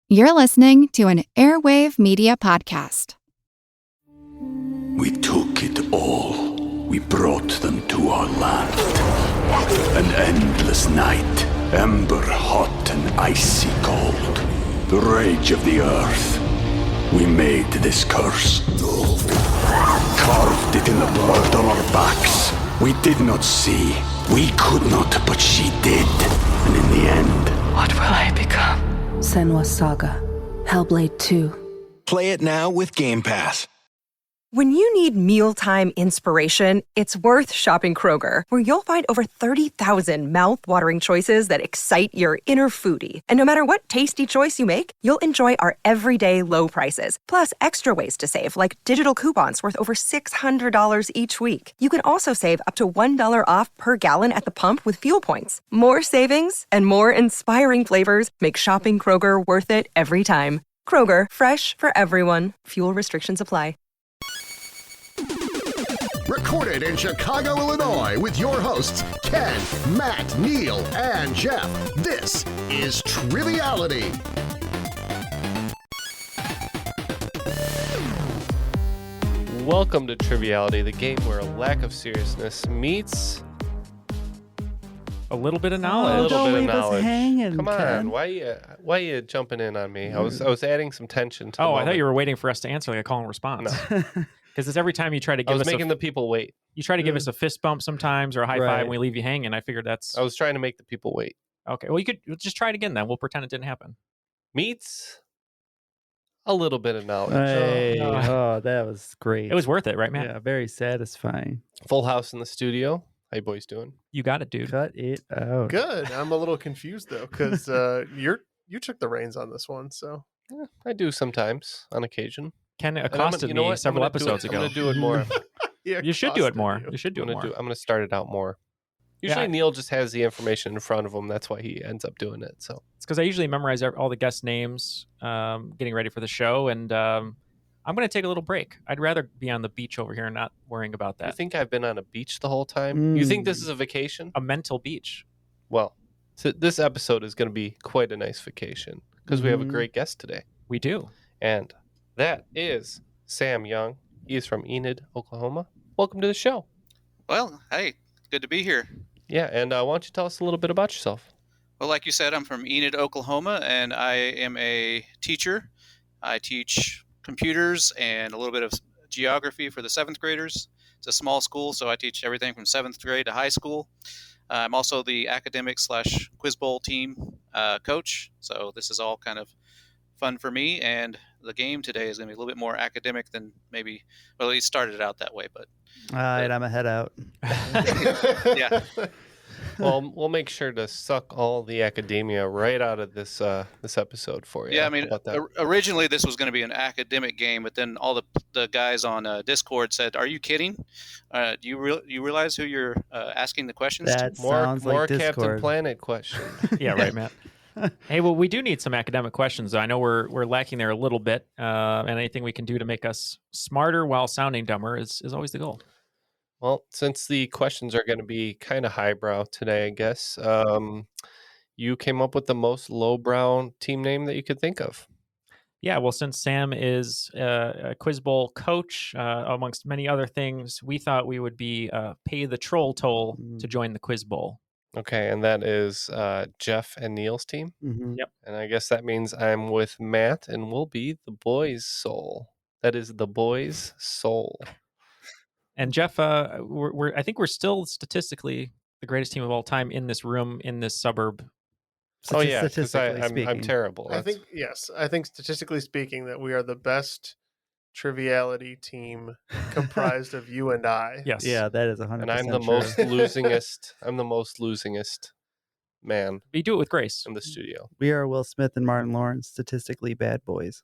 You're listening to an Airwave Media Podcast. We took it all. We brought them to our land. An endless night, ember hot and icy cold. The rage of the earth. We made this curse. Carved it in the blood on our backs. We did not see. We could not, but she did. And in the end... What will I become? Senua's Saga. Hellblade 2. Play it now with Game Pass. When you need mealtime inspiration, it's worth shopping Kroger, where you'll find over 30,000 mouth-watering choices that excite your inner foodie. And no matter what tasty choice you make, you'll enjoy our everyday low prices, plus extra ways to save, like digital coupons worth over $600 each week. You can also save up to $1 off per gallon at the pump with fuel points. More savings and more inspiring flavors make shopping Kroger worth it every time. Kroger, fresh for everyone. Fuel restrictions apply. Recorded in Chicago, Illinois, with your hosts, Ken, Matt, Neal, and Jeff. This is Triviality. Welcome to Triviality, the game where a lack of seriousness meets a little bit of knowledge. A little don't bit of leave us knowledge. hanging, Come on, Ken. why you jumping in on me? I was adding some tension to the I moment. thought you were waiting for us to answer like a call and response. Because it's every time you try to I give was us making the people wait. you try to give us a fist bump sometimes or a high five Right. and we leave you hanging. I figured that's I was trying to make the people wait. okay. Well, you could just try it again then. We'll pretend it didn't happen. Meets a little bit of knowledge. Hey, oh, that was great. It was worth it, right, Matt? Yeah, very satisfying. Full house in the studio. How you boys doing? You got it, dude. Cut it out. Good. I'm a little confused though, because you took the reins on this one. So I do sometimes, on occasion. Ken And accosted you know me what? several I'm gonna do episodes it. ago. I'm going to do it more. You should do it more. You should do it more. I'm going to start it out more. Usually Yeah. Neal just has the information in front of him. That's why he ends up doing it. So It's because I usually memorize all the guest names, getting ready for the show, and I'm going to take a little break. I'd rather be on the beach over here and not worrying about you that. think I've been on a beach the whole time? You think this is a vacation? A mental beach. Well, so this episode is going to be quite a nice vacation because we have a great guest today. We do. And that is Sam Young. He is from Enid, Oklahoma. Welcome to the show. Well, hey, good to be here. Yeah, and why don't you tell us a little bit about yourself? Well, like you said, I'm from Enid, Oklahoma, and I am a teacher. I teach computers and a little bit of geography for the 7th graders. It's a small school, so I teach everything from 7th grade to high school. I'm also the academic/quiz bowl team coach, so this is all kind of fun for me, and the game today is going to be a little bit more academic than maybe, well, at least started out that way, but All right, I'm a head out. yeah. Well, we'll make sure to suck all the academia right out of this this episode for you. Yeah, I mean, How about that? originally this was going to be an academic game, but then all the guys on Discord said, "Are you kidding? Do you realize who you're asking the questions to?" That sounds more like Captain Discord. Planet question. Yeah, right, Matt. Hey, well, we do need some academic questions. I know we're lacking there a little bit, and anything we can do to make us smarter while sounding dumber is always the goal. Well, since the questions are going to be kind of highbrow today, I guess, you came up with the most lowbrow team name that you could think of. Yeah, well, since Sam is a Quiz Bowl coach, amongst many other things, we thought we would be pay the troll toll to join the Quiz Bowl. Okay, and that is Jeff and Neal's team. Mm-hmm. Yep. And I guess that means I'm with Matt, and we'll be the boys' soul. That is the boys' soul. And Jeff, I think we're still statistically the greatest team of all time in this room, in this suburb. Oh yeah, because Statistically I'm speaking. terrible. I think statistically speaking that we are the best Triviality team comprised of you and I. Yes. Yeah, that is 100%. and I'm the true. most losingest. I'm the most losingest man We do it with grace. in the studio. We are Will Smith and Martin Lawrence, statistically bad boys.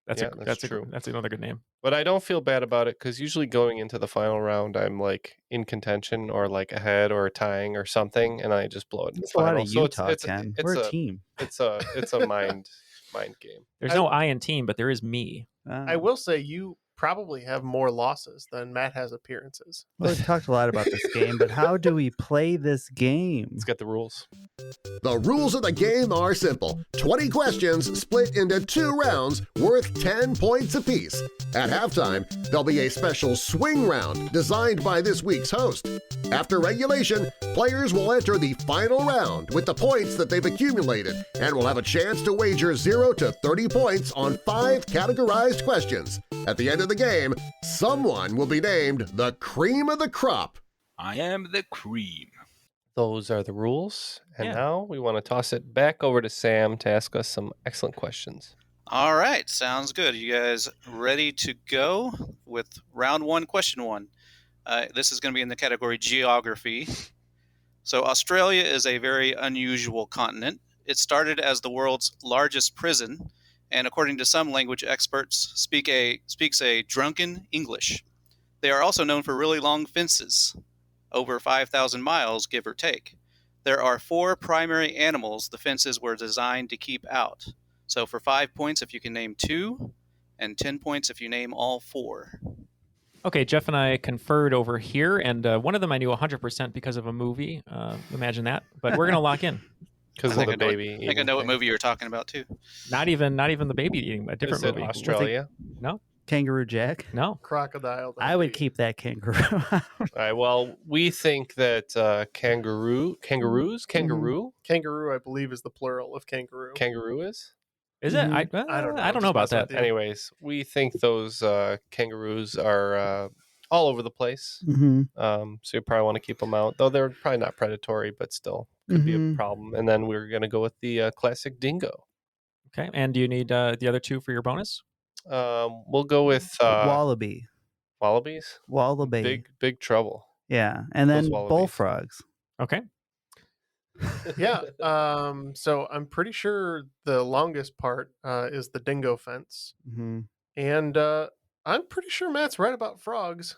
That's Yeah, that's true. That's another good name. But I don't feel bad about it because usually going into the final round, I'm like in contention or like ahead or tying or something, and I just blow it in the That's a lot final. of So Utah, Ken. We're a team. It's a mind game. There's no I in team, but there is me. I will say you probably have more losses than Matt has appearances. Well, we've talked a lot about this game, but how do we play this game? Let's get the rules. The rules of the game are simple. 20 questions split into 2 rounds worth 10 points apiece. At halftime, there'll be a special swing round designed by this week's host. After regulation, players will enter the final round with the points that they've accumulated and will have a chance to wager 0 to 30 points on 5 categorized questions. At the end of the game, someone will be named the cream of the crop. I am the cream. Those are the rules. And Yeah. now we want to toss it back over to Sam to ask us some excellent questions. All right, sounds good. You guys ready to go with round 1, question 1? This is going to be in the category geography. So Australia is a very unusual continent. It started as the world's largest prison, and according to some language experts, speaks a drunken English. They are also known for really long fences, over 5,000 miles, give or take. There are 4 primary animals the fences were designed to keep out. So for 5 points if you can name 2, and 10 points if you name all 4. Okay, Jeff and I conferred over here, and one of them I knew 100% because of a movie. Imagine that. But we're going to lock in. Because of the baby. I think I know what movie you're talking about, too. Not even the baby eating, a different Is it movie. Australia? No. Kangaroo Jack? No. Crocodile. I would keep that kangaroo. All right. Well, we think that kangaroo, Kangaroo, I believe, is the plural of kangaroo. kangaroo is? Is it? I don't know about that. Anyways, we think those kangaroos are all over the place. Mm-hmm. So you probably want to keep them out, though they're probably not predatory, but still could be a problem. And then we're going to go with the classic dingo. Okay. And do you need the other 2 for your bonus? We'll go with Wallaby. wallabies. Wallaby. Big trouble. Yeah. And then Those wallabies. bullfrogs. Okay. Yeah. So I'm pretty sure the longest part is the dingo fence. Mm-hmm. And I'm pretty sure Matt's right about frogs.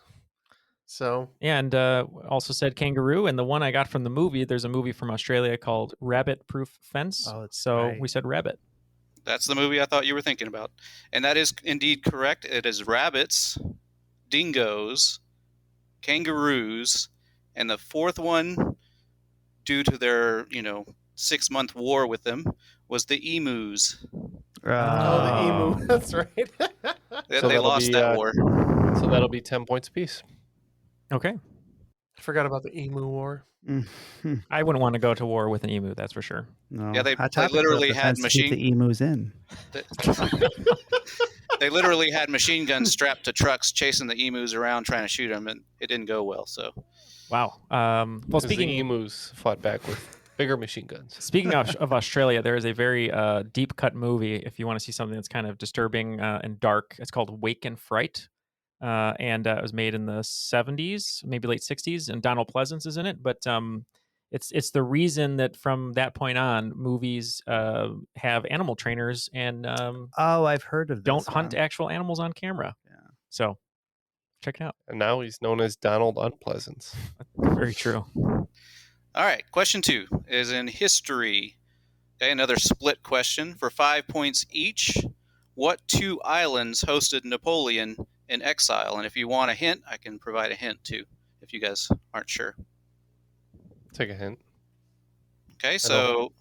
So And also said kangaroo. And the one I got from the movie, there's a movie from Australia called Rabbit Proof Fence. Oh, that's so right. we said rabbit. That's the movie I thought you were thinking about. And that is indeed correct. It is rabbits, dingoes, kangaroos, and the 4th one, due to their, 6-month war with them, was the emus. the emu. That's right. They lost that war. So that'll be 10 points apiece. Okay. I forgot about the emu war. Mm-hmm. I wouldn't want to go to war with an emu, that's for sure. No. Yeah, they Hot Topic literally built the had fence to keep the emus in. They literally had machine guns strapped to trucks chasing the emus around trying to shoot them, and it didn't go well. So, wow. Well, speaking the emus fought back with bigger machine guns. Speaking of Australia, there is a very deep cut movie. If you want to see something that's kind of disturbing and dark, it's called Wake and Fright, and it was made in the 70s, maybe late 60s, and Donald Pleasance is in it. But it's the reason that from that point on, movies have animal trainers and I've heard of this don't one. hunt actual animals on camera. Yeah. So check it out. And now he's known as Donald Unpleasance. Very true. all right, question 2 is in history. Okay, another split question for 5 points each. What 2 islands hosted Napoleon in exile? And if you want a hint, I can provide a hint too, if you guys aren't sure. Take a hint. Okay, so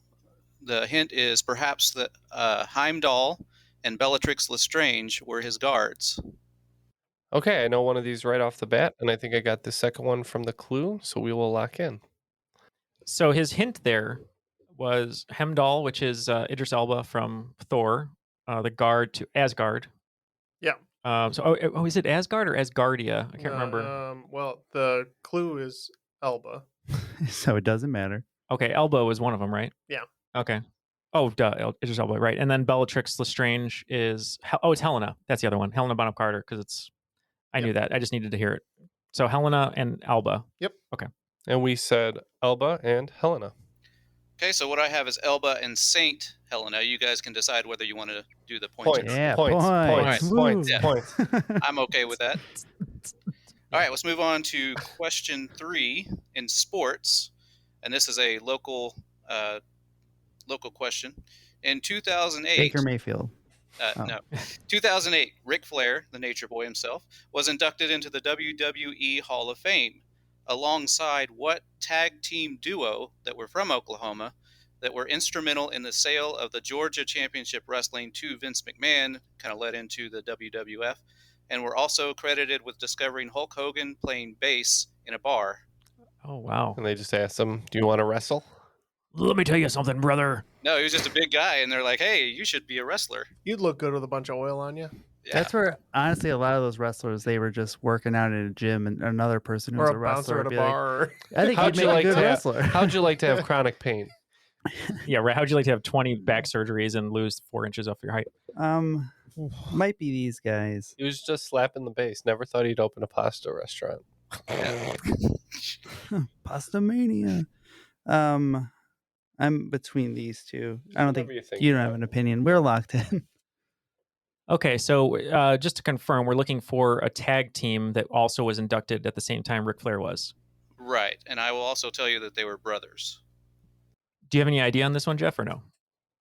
the hint is perhaps that Heimdall and Bellatrix Lestrange were his guards. Okay, I know one of these right off the bat, and I think I got the second one from the clue, so we will lock in. So his hint there was Heimdall, which is Idris Elba from Thor, the guard to Asgard. Yeah. Is it Asgard or Asgardia? I can't remember. Well, the clue is Elba. So it doesn't matter. Okay, Elba was one of them, right? Yeah. Okay. Oh, duh, Idris Elba, right? And then Bellatrix Lestrange is it's Helena. That's the other one, Helena Bonham Carter, because I knew that. I just needed to hear it. So Helena and Elba. Yep. Okay. And we said Elba and Helena. Okay, so what I have is Elba and Saint Helena. You guys can decide whether you want to do the points. Points. Yeah, Points. points. Points. Yeah. Points. I'm okay with that. All right, let's move on to question 3 in sports, and this is a local question. In 2008, Baker Mayfield. No. 2008, Ric Flair, the Nature Boy himself, was inducted into the WWE Hall of Fame alongside what tag team duo that were from Oklahoma that were instrumental in the sale of the Georgia Championship Wrestling to Vince McMahon, kind of led into the WWF, and were also credited with discovering Hulk Hogan playing bass in a bar. Oh, wow. And they just asked him, do you want to wrestle? Let me tell you something, brother. No, he was just a big guy, and they're like, hey, you should be a wrestler. You'd look good with a bunch of oil on you. Yeah. That's where, honestly, a lot of those wrestlers, they were just working out in a gym, and another person who's Or a a wrestler bouncer at would a be like, bar. I think you'd make a good wrestler. How'd you like to have chronic pain? Yeah, right. How'd you like to have 20 back surgeries and lose 4 inches off your height? Might be these guys. He was just slapping the bass. Never thought he'd open a pasta restaurant. Pasta mania. I'm between these two. I don't think you don't have an opinion. We're locked in. Okay, so just to confirm, we're looking for a tag team that also was inducted at the same time Ric Flair was. Right, and I will also tell you that they were brothers. Do you have any idea on this one, Jeff, or no?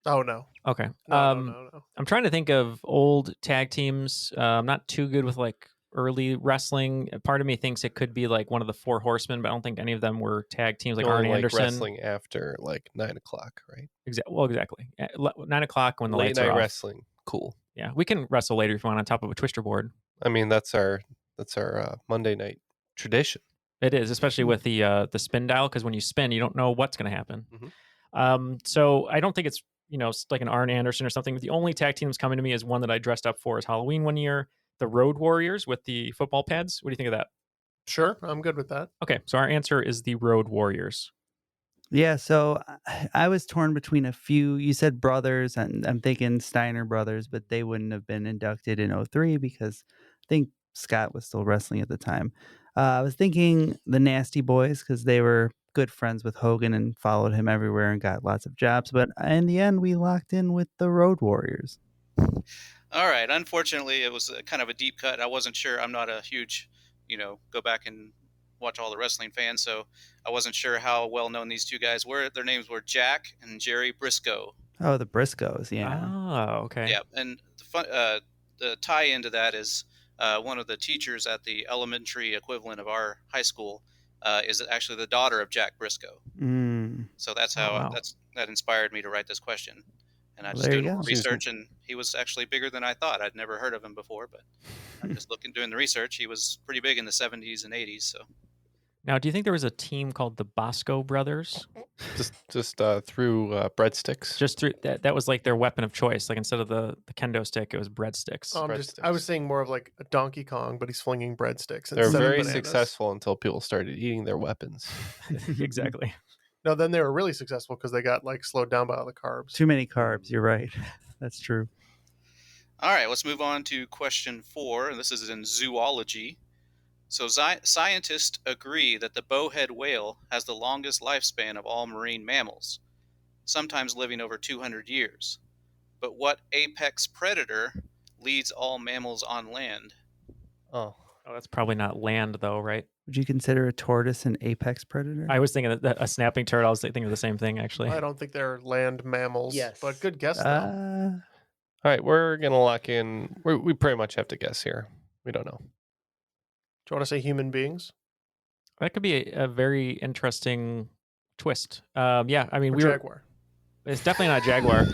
Oh, no. Okay. No. I'm trying to think of old tag teams. I'm not too good with like early wrestling. Part of me thinks it could be like one of the Four Horsemen, but I don't think any of them were tag teams like Arn Anderson. Wrestling after like 9 o'clock, right? Exactly. 9 o'clock when the late lights night are off. Wrestling. Cool. Yeah, we can wrestle later if you want on top of a twister board. I mean, that's our Monday night tradition. It is, especially with the spin dial, because when you spin, you don't know what's going to happen. Mm-hmm. So I don't think it's like an Arn Anderson or something. The only tag team that's coming to me is one that I dressed up for as Halloween one year, the Road Warriors with the football pads. What do you think of that? Sure, I'm good with that. Okay, so our answer is the Road Warriors. Yeah, so I was torn between a few. You said brothers, and I'm thinking Steiner brothers, but they wouldn't have been inducted in 2003 because I think Scott was still wrestling at the time. I was thinking the Nasty Boys because they were good friends with Hogan and followed him everywhere and got lots of jobs. But in the end, we locked in with the Road Warriors. All right. Unfortunately, it was kind of a deep cut. I wasn't sure. I'm not a huge, go back and watch all the wrestling fans, so I wasn't sure how well known these two guys were. Their names were Jack and Jerry Briscoe. Oh, the Briscoes, yeah. Oh, okay. Yeah, and the tie into that is one of the teachers at the elementary equivalent of our high school is actually the daughter of Jack Briscoe. So that's how that inspired me to write this question. And I just did research, and he was actually bigger than I thought. I'd never heard of him before, but just doing the research, he was pretty big in the 70s and 80s. So. Now, do you think there was a team called the Bosco Brothers? Just through breadsticks. Just through that was like their weapon of choice. Like instead of the kendo stick, it was breadsticks. I was saying more of like a Donkey Kong, but he's flinging breadsticks. They're very successful until people started eating their weapons. Exactly. No, then they were really successful because they got like slowed down by all the carbs. Too many carbs. You're right. That's true. All right, let's move on to question 4. And this is in zoology. So scientists agree that the bowhead whale has the longest lifespan of all marine mammals, sometimes living over 200 years. But what apex predator leads all mammals on land? Oh, that's probably not land, though, right? Would you consider a tortoise an apex predator? I was thinking that a snapping turtle. I was thinking of the same thing, actually. I don't think they're land mammals. Yes. But good guess, though. All right, we're going to lock in. We pretty much have to guess here. We don't know. Do you want to say human beings? That could be a very interesting twist. Yeah, I mean, Jaguar. It's definitely not a Jaguar.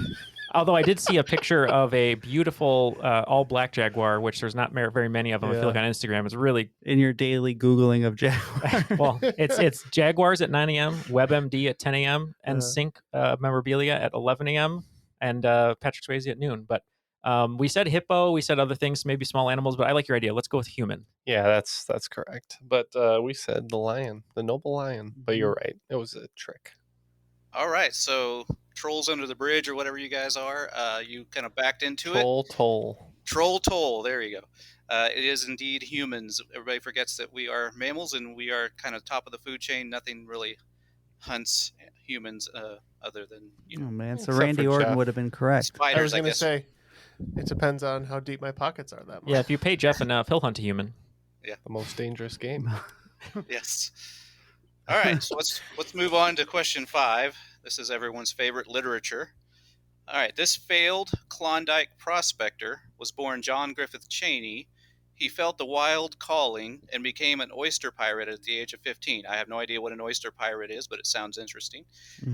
Although I did see a picture of a beautiful all-black Jaguar, which there's not very many of them. If you look on Instagram, it's really in your daily Googling of Jaguar. Well, it's Jaguars at 9 a.m., WebMD at 10 a.m., NSYNC memorabilia at 11 a.m., and Patrick Swayze at noon. But we said hippo, we said other things, maybe small animals, but I like your idea. Let's go with human. Yeah, that's correct. But we said the lion, the noble lion. But you're right. It was a trick. All right, so trolls under the bridge or whatever you guys are, you kind of backed into Troll it. Troll toll. There you go. It is indeed humans. Everybody forgets that we are mammals and we are kind of top of the food chain. Nothing really hunts humans other than, Oh, man. So Randy Orton would have been correct. Spiders, I was going to say, it depends on how deep my pockets are that much. Yeah, if you pay Jeff enough, he'll hunt a human. Yeah. The most dangerous game. Yes. All right, so let's move on to question 5. This is everyone's favorite literature. All right, this failed Klondike prospector was born John Griffith Cheney. He felt the wild calling and became an oyster pirate at the age of 15. I have no idea what an oyster pirate is, but it sounds interesting.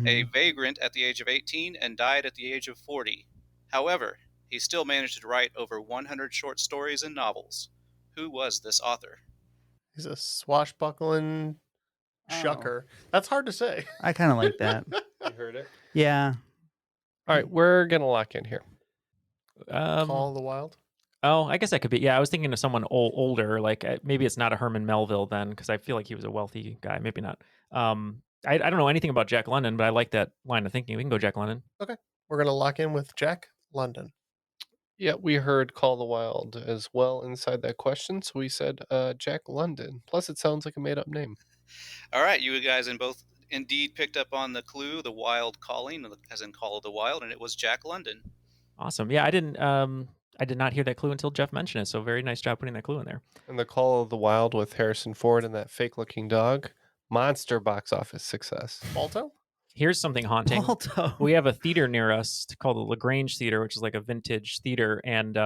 A vagrant at the age of 18 and died at the age of 40. However, he still managed to write over 100 short stories and novels. Who was this author? He's a swashbuckling shucker. That's hard to say. I kind of like that. You heard it? Yeah. All right, we're going to lock in here. Call of the Wild? Oh, I guess that could be. Yeah, I was thinking of someone older. Like maybe it's not a Herman Melville then, because I feel like he was a wealthy guy. Maybe not. I don't know anything about Jack London, but I like that line of thinking. We can go Jack London. Okay. We're going to lock in with Jack London. Yeah, we heard Call of the Wild as well inside that question, so we said Jack London. Plus, it sounds like a made-up name. All right, you guys both indeed picked up on the clue, the wild calling, as in Call of the Wild, and it was Jack London. Awesome. Yeah, I did not hear that clue until Jeff mentioned it, so very nice job putting that clue in there. And the Call of the Wild with Harrison Ford and that fake-looking dog, monster box office success. Balto? Here's something haunting. Balto. We have a theater near us called the LaGrange Theater, which is like a vintage theater. And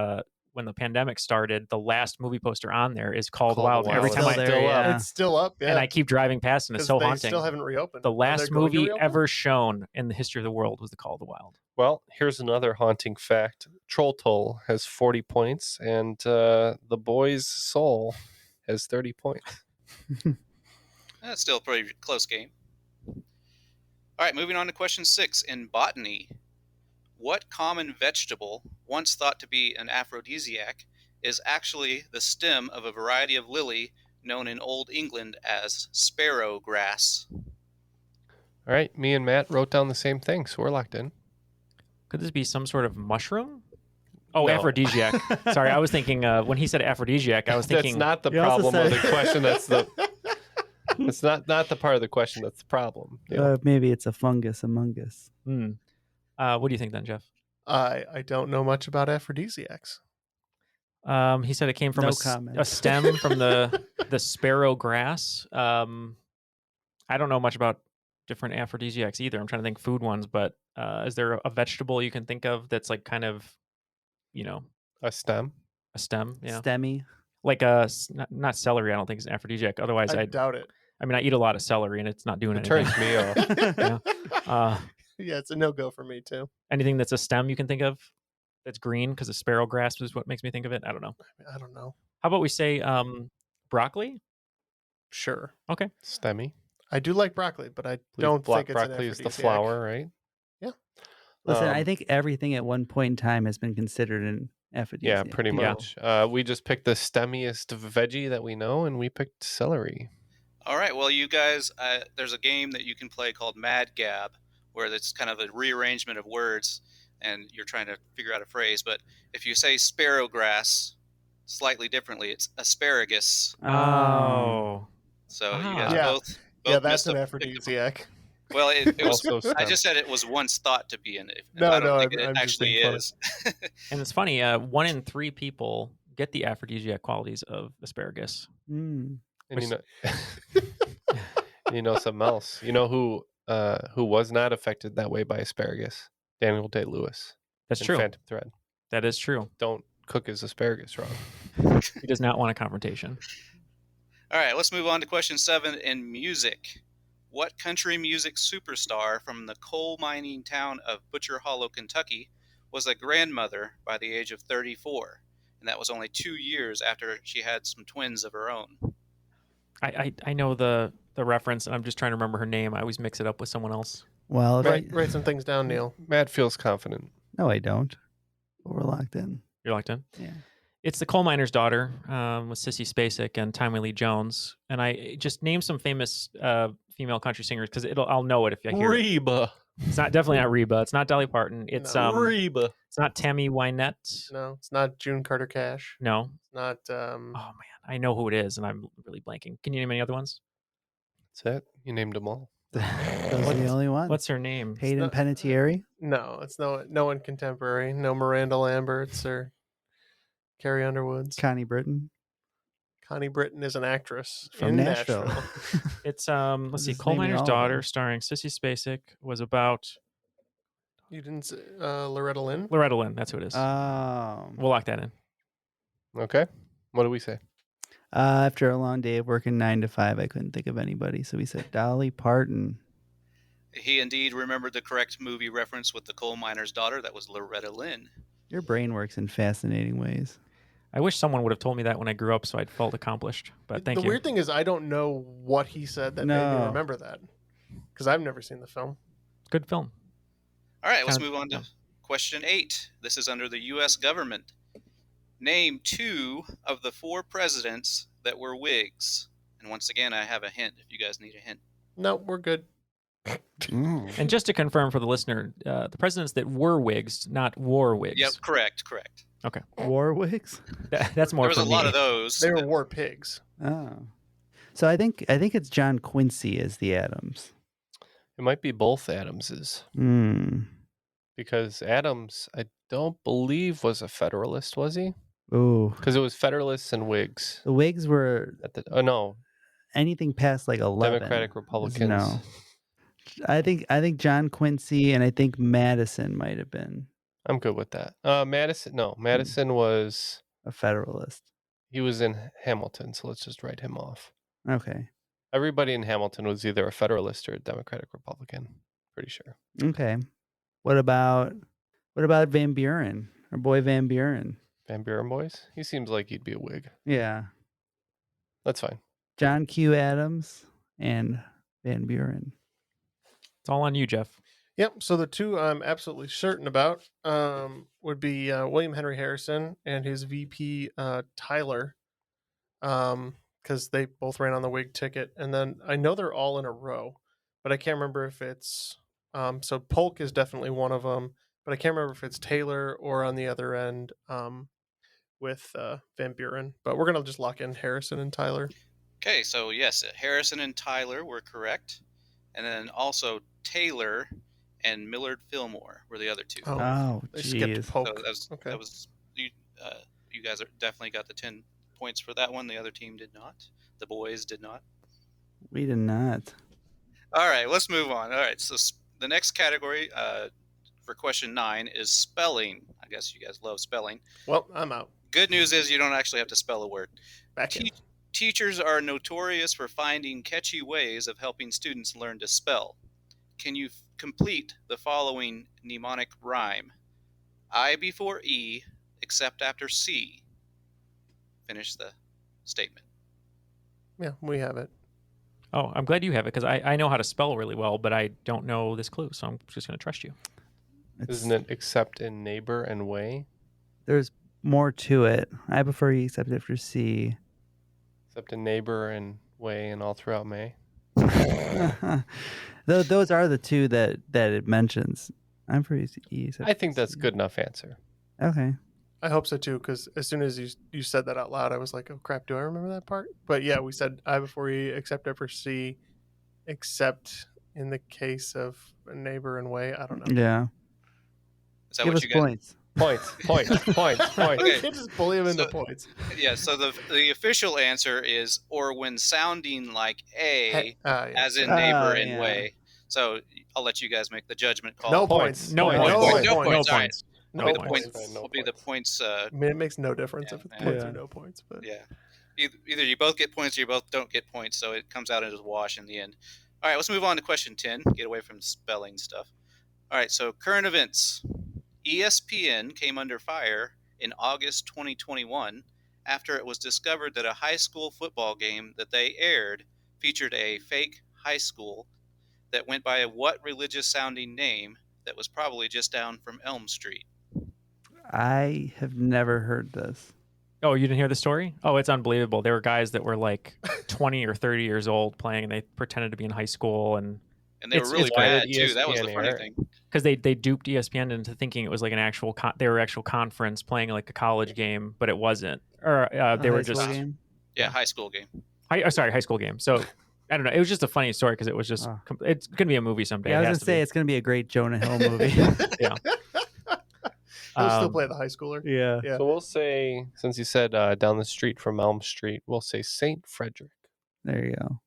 when the pandemic started, the last movie poster on there is Call of the Wild. Every time It's still up, yeah. And I keep driving past, and it's so they haunting. still haven't reopened. The Are they last going to movie reopen? ever shown in the history of the world was the Call of the Wild. Well, here's another haunting fact. Troll Toll has 40 points, and The Boy's Soul has 30 points. That's still a pretty close game. All right, moving on to question 6. In botany, what common vegetable, once thought to be an aphrodisiac, is actually the stem of a variety of lily known in Old England as sparrow grass? All right, me and Matt wrote down the same thing, so we're locked in. Could this be some sort of mushroom? Oh, No. aphrodisiac. Sorry, I was thinking when he said aphrodisiac, I was thinking That's not the problem of the question. That's the. It's not the part of the question that's the problem. Maybe it's a fungus among us. What do you think then, Jeff? I don't know much about aphrodisiacs. He said it came from No a comment. stem from the sparrow grass. I don't know much about different aphrodisiacs either. I'm trying to think food ones, but is there a vegetable you can think of that's like kind of, A stem? A stem, yeah. Stemmy. Like not celery, I don't think is an aphrodisiac. Otherwise, I doubt it. I mean, I eat a lot of celery and it's not doing It anything. turns me off. Yeah, it's a no-go for me, too. Anything that's a stem you can think of that's green, because the sparrow grass is what makes me think of it? I don't know. I don't know. How about we say broccoli? Sure. Okay. Stemmy. I do like broccoli, but I don't think it's an broccoli is the aphrodisiac. flower, right? Yeah. Listen, I think everything at one point in time has been considered an aphrodisiac. Yeah, pretty much. We just picked the stemmiest veggie that we know, and we picked celery. All right, well, you guys, there's a game that you can play called Mad Gab, where it's kind of a rearrangement of words, and you're trying to figure out a phrase. But if you say sparrow grass slightly differently, it's asparagus. Oh. So you guys Yeah. both Yeah, that's missed an a- aphrodisiac. Well, it was. Also I just said it was once thought to be an. No, I don't no, think I'm it just actually being funny. is. And it's funny, 1 in 3 people get the aphrodisiac qualities of asparagus. Mm. And you know something else. You know who was not affected that way by asparagus? Daniel Day-Lewis. That's in true. Phantom Thread. That is true. Don't cook his asparagus wrong. He does not want a confrontation. All right, let's move on to question 7 in music. What country music superstar from the coal mining town of Butcher Hollow, Kentucky, was a grandmother by the age of 34? And that was only 2 years after she had some twins of her own. I know the reference, and I'm just trying to remember her name. I always mix it up with someone else. Well, Write some things down, Neil. Matt feels confident. No, I don't. But we're locked in. You're locked in? Yeah. It's the coal miner's daughter with Sissy Spacek and Tommy Lee Jones. And I just named some famous female country singers because I'll know it if I hear it. Reba. It's definitely not Reba. It's not Dolly Parton. It's Reba. It's not Tammy Wynette. No, it's not June Carter Cash. No. It's not. Oh man, I know who it is, and I'm really blanking. Can you name any other ones? That's it. You named them all. Those are the only ones. What's her name? Hayden Panettiere? No, it's no one contemporary. No Miranda Lamberts or Carrie Underwoods. Connie Britton. Connie Britton is an actress From in Nashville. It's let's see, Just Coal naming Miner's all of them. Daughter, starring Sissy Spacek, was about You didn't say Loretta Lynn? Loretta Lynn, that's who it is. Oh. We'll lock that in. Okay. What do we say? After a long day of working 9 to 5, I couldn't think of anybody, so we said Dolly Parton. He indeed remembered the correct movie reference with the coal miner's daughter. That was Loretta Lynn. Your brain works in fascinating ways. I wish someone would have told me that when I grew up, so I'd felt accomplished. But thank you. The weird thing is, I don't know what he said that made me remember that, because I've never seen the film. Good film. All right, let's move on to question 8. This is under the U.S. government. Name 2 of the 4 presidents that were Whigs. And once again, I have a hint if you guys need a hint. No, we're good. And just to confirm for the listener, the presidents that were Whigs, not war Whigs. Yep, correct. Okay. War Whigs? That's more. There was a lot of those. They were war pigs. Oh. So I think it's John Quincy as the Adams. It might be both Adamses. Because Adams, I don't believe, was a Federalist, was he? Ooh. Because it was Federalists and Whigs. The Whigs were... no. Anything past like 11. Democratic Republicans. No. I think John Quincy and I think Madison might have been. I'm good with that. Madison was... a Federalist. He was in Hamilton, so let's just write him off. Okay. Everybody in Hamilton was either a Federalist or a Democratic Republican. Pretty sure. Okay. What about Van Buren? Our boy Van Buren. Van Buren boys? He seems like he'd be a Whig. Yeah. That's fine. John Q. Adams and Van Buren. It's all on you, Jeff. Yep. So the 2 I'm absolutely certain about would be William Henry Harrison and his VP Tyler, because they both ran on the Whig ticket. And then I know they're all in a row, but I can't remember if it's so Polk is definitely one of them, but I can't remember if it's Taylor or on the other end with Van Buren. But we're gonna just lock in Harrison and Tyler. Okay, so yes, Harrison and Tyler were correct. And then also Taylor and Millard Fillmore were the other 2. Oh, they skipped Polk. So that was you guys definitely got the 10 points for that one. The other team did not. The boys did not. We did not. All right, let's move on. All right, so the next category for question 9 is spelling. I guess you guys love spelling. Well, I'm out. Good news is you don't actually have to spell a word. Back in. Teachers are notorious for finding catchy ways of helping students learn to spell. Can you complete the following mnemonic rhyme? I before E, except after C. Finish the statement. Yeah, we have it. Oh, I'm glad you have it, because I know how to spell really well, but I don't know this clue, so I'm just going to trust you. Isn't it except in neighbor and way? There's more to it. I prefer E except after C. Except in neighbor and way and all throughout May. Those are the 2 that it mentions. I'm for E. I think that's a good enough answer. Okay. I hope so too, because as soon as you said that out loud, I was like, oh crap, do I remember that part? But yeah, we said I before E, except after C, except in the case of a neighbor and way. I don't know. Yeah. Is that Give what us you guys... points. Points. Okay. You can't just bully him into points. Yeah, so the official answer is, or when sounding like A, as in neighbor and way. So I'll let you guys make the judgment call. No points. No points. No points. No All points. right. No The points. will be the points. I mean, it makes no difference if it's points or no points. But yeah, either you both get points or you both don't get points. So it comes out as a wash in the end. All right, let's move on to question 10. Get away from spelling stuff. All right, so current events. ESPN came under fire in August 2021 after it was discovered that a high school football game that they aired featured a fake high school that went by what religious-sounding name that was probably just down from Elm Street. I have never heard this. Oh, you didn't hear the story? Oh, it's unbelievable. There were guys that were like 20 or 30 years old playing, and they pretended to be in high school, and they were really bad too. That was the funny thing. Because they duped ESPN into thinking it was like an actual actual conference playing like a college game, but it wasn't. Or they were just game? Yeah, high school game. High school game. So I don't know. It was just a funny story because it was just it's gonna be a movie someday. Yeah, I was gonna say it's gonna be a great Jonah Hill movie. Yeah. I'll still play the high schooler. Yeah. So we'll say, since you said down the street from Elm Street, we'll say St. Frederick. There you go.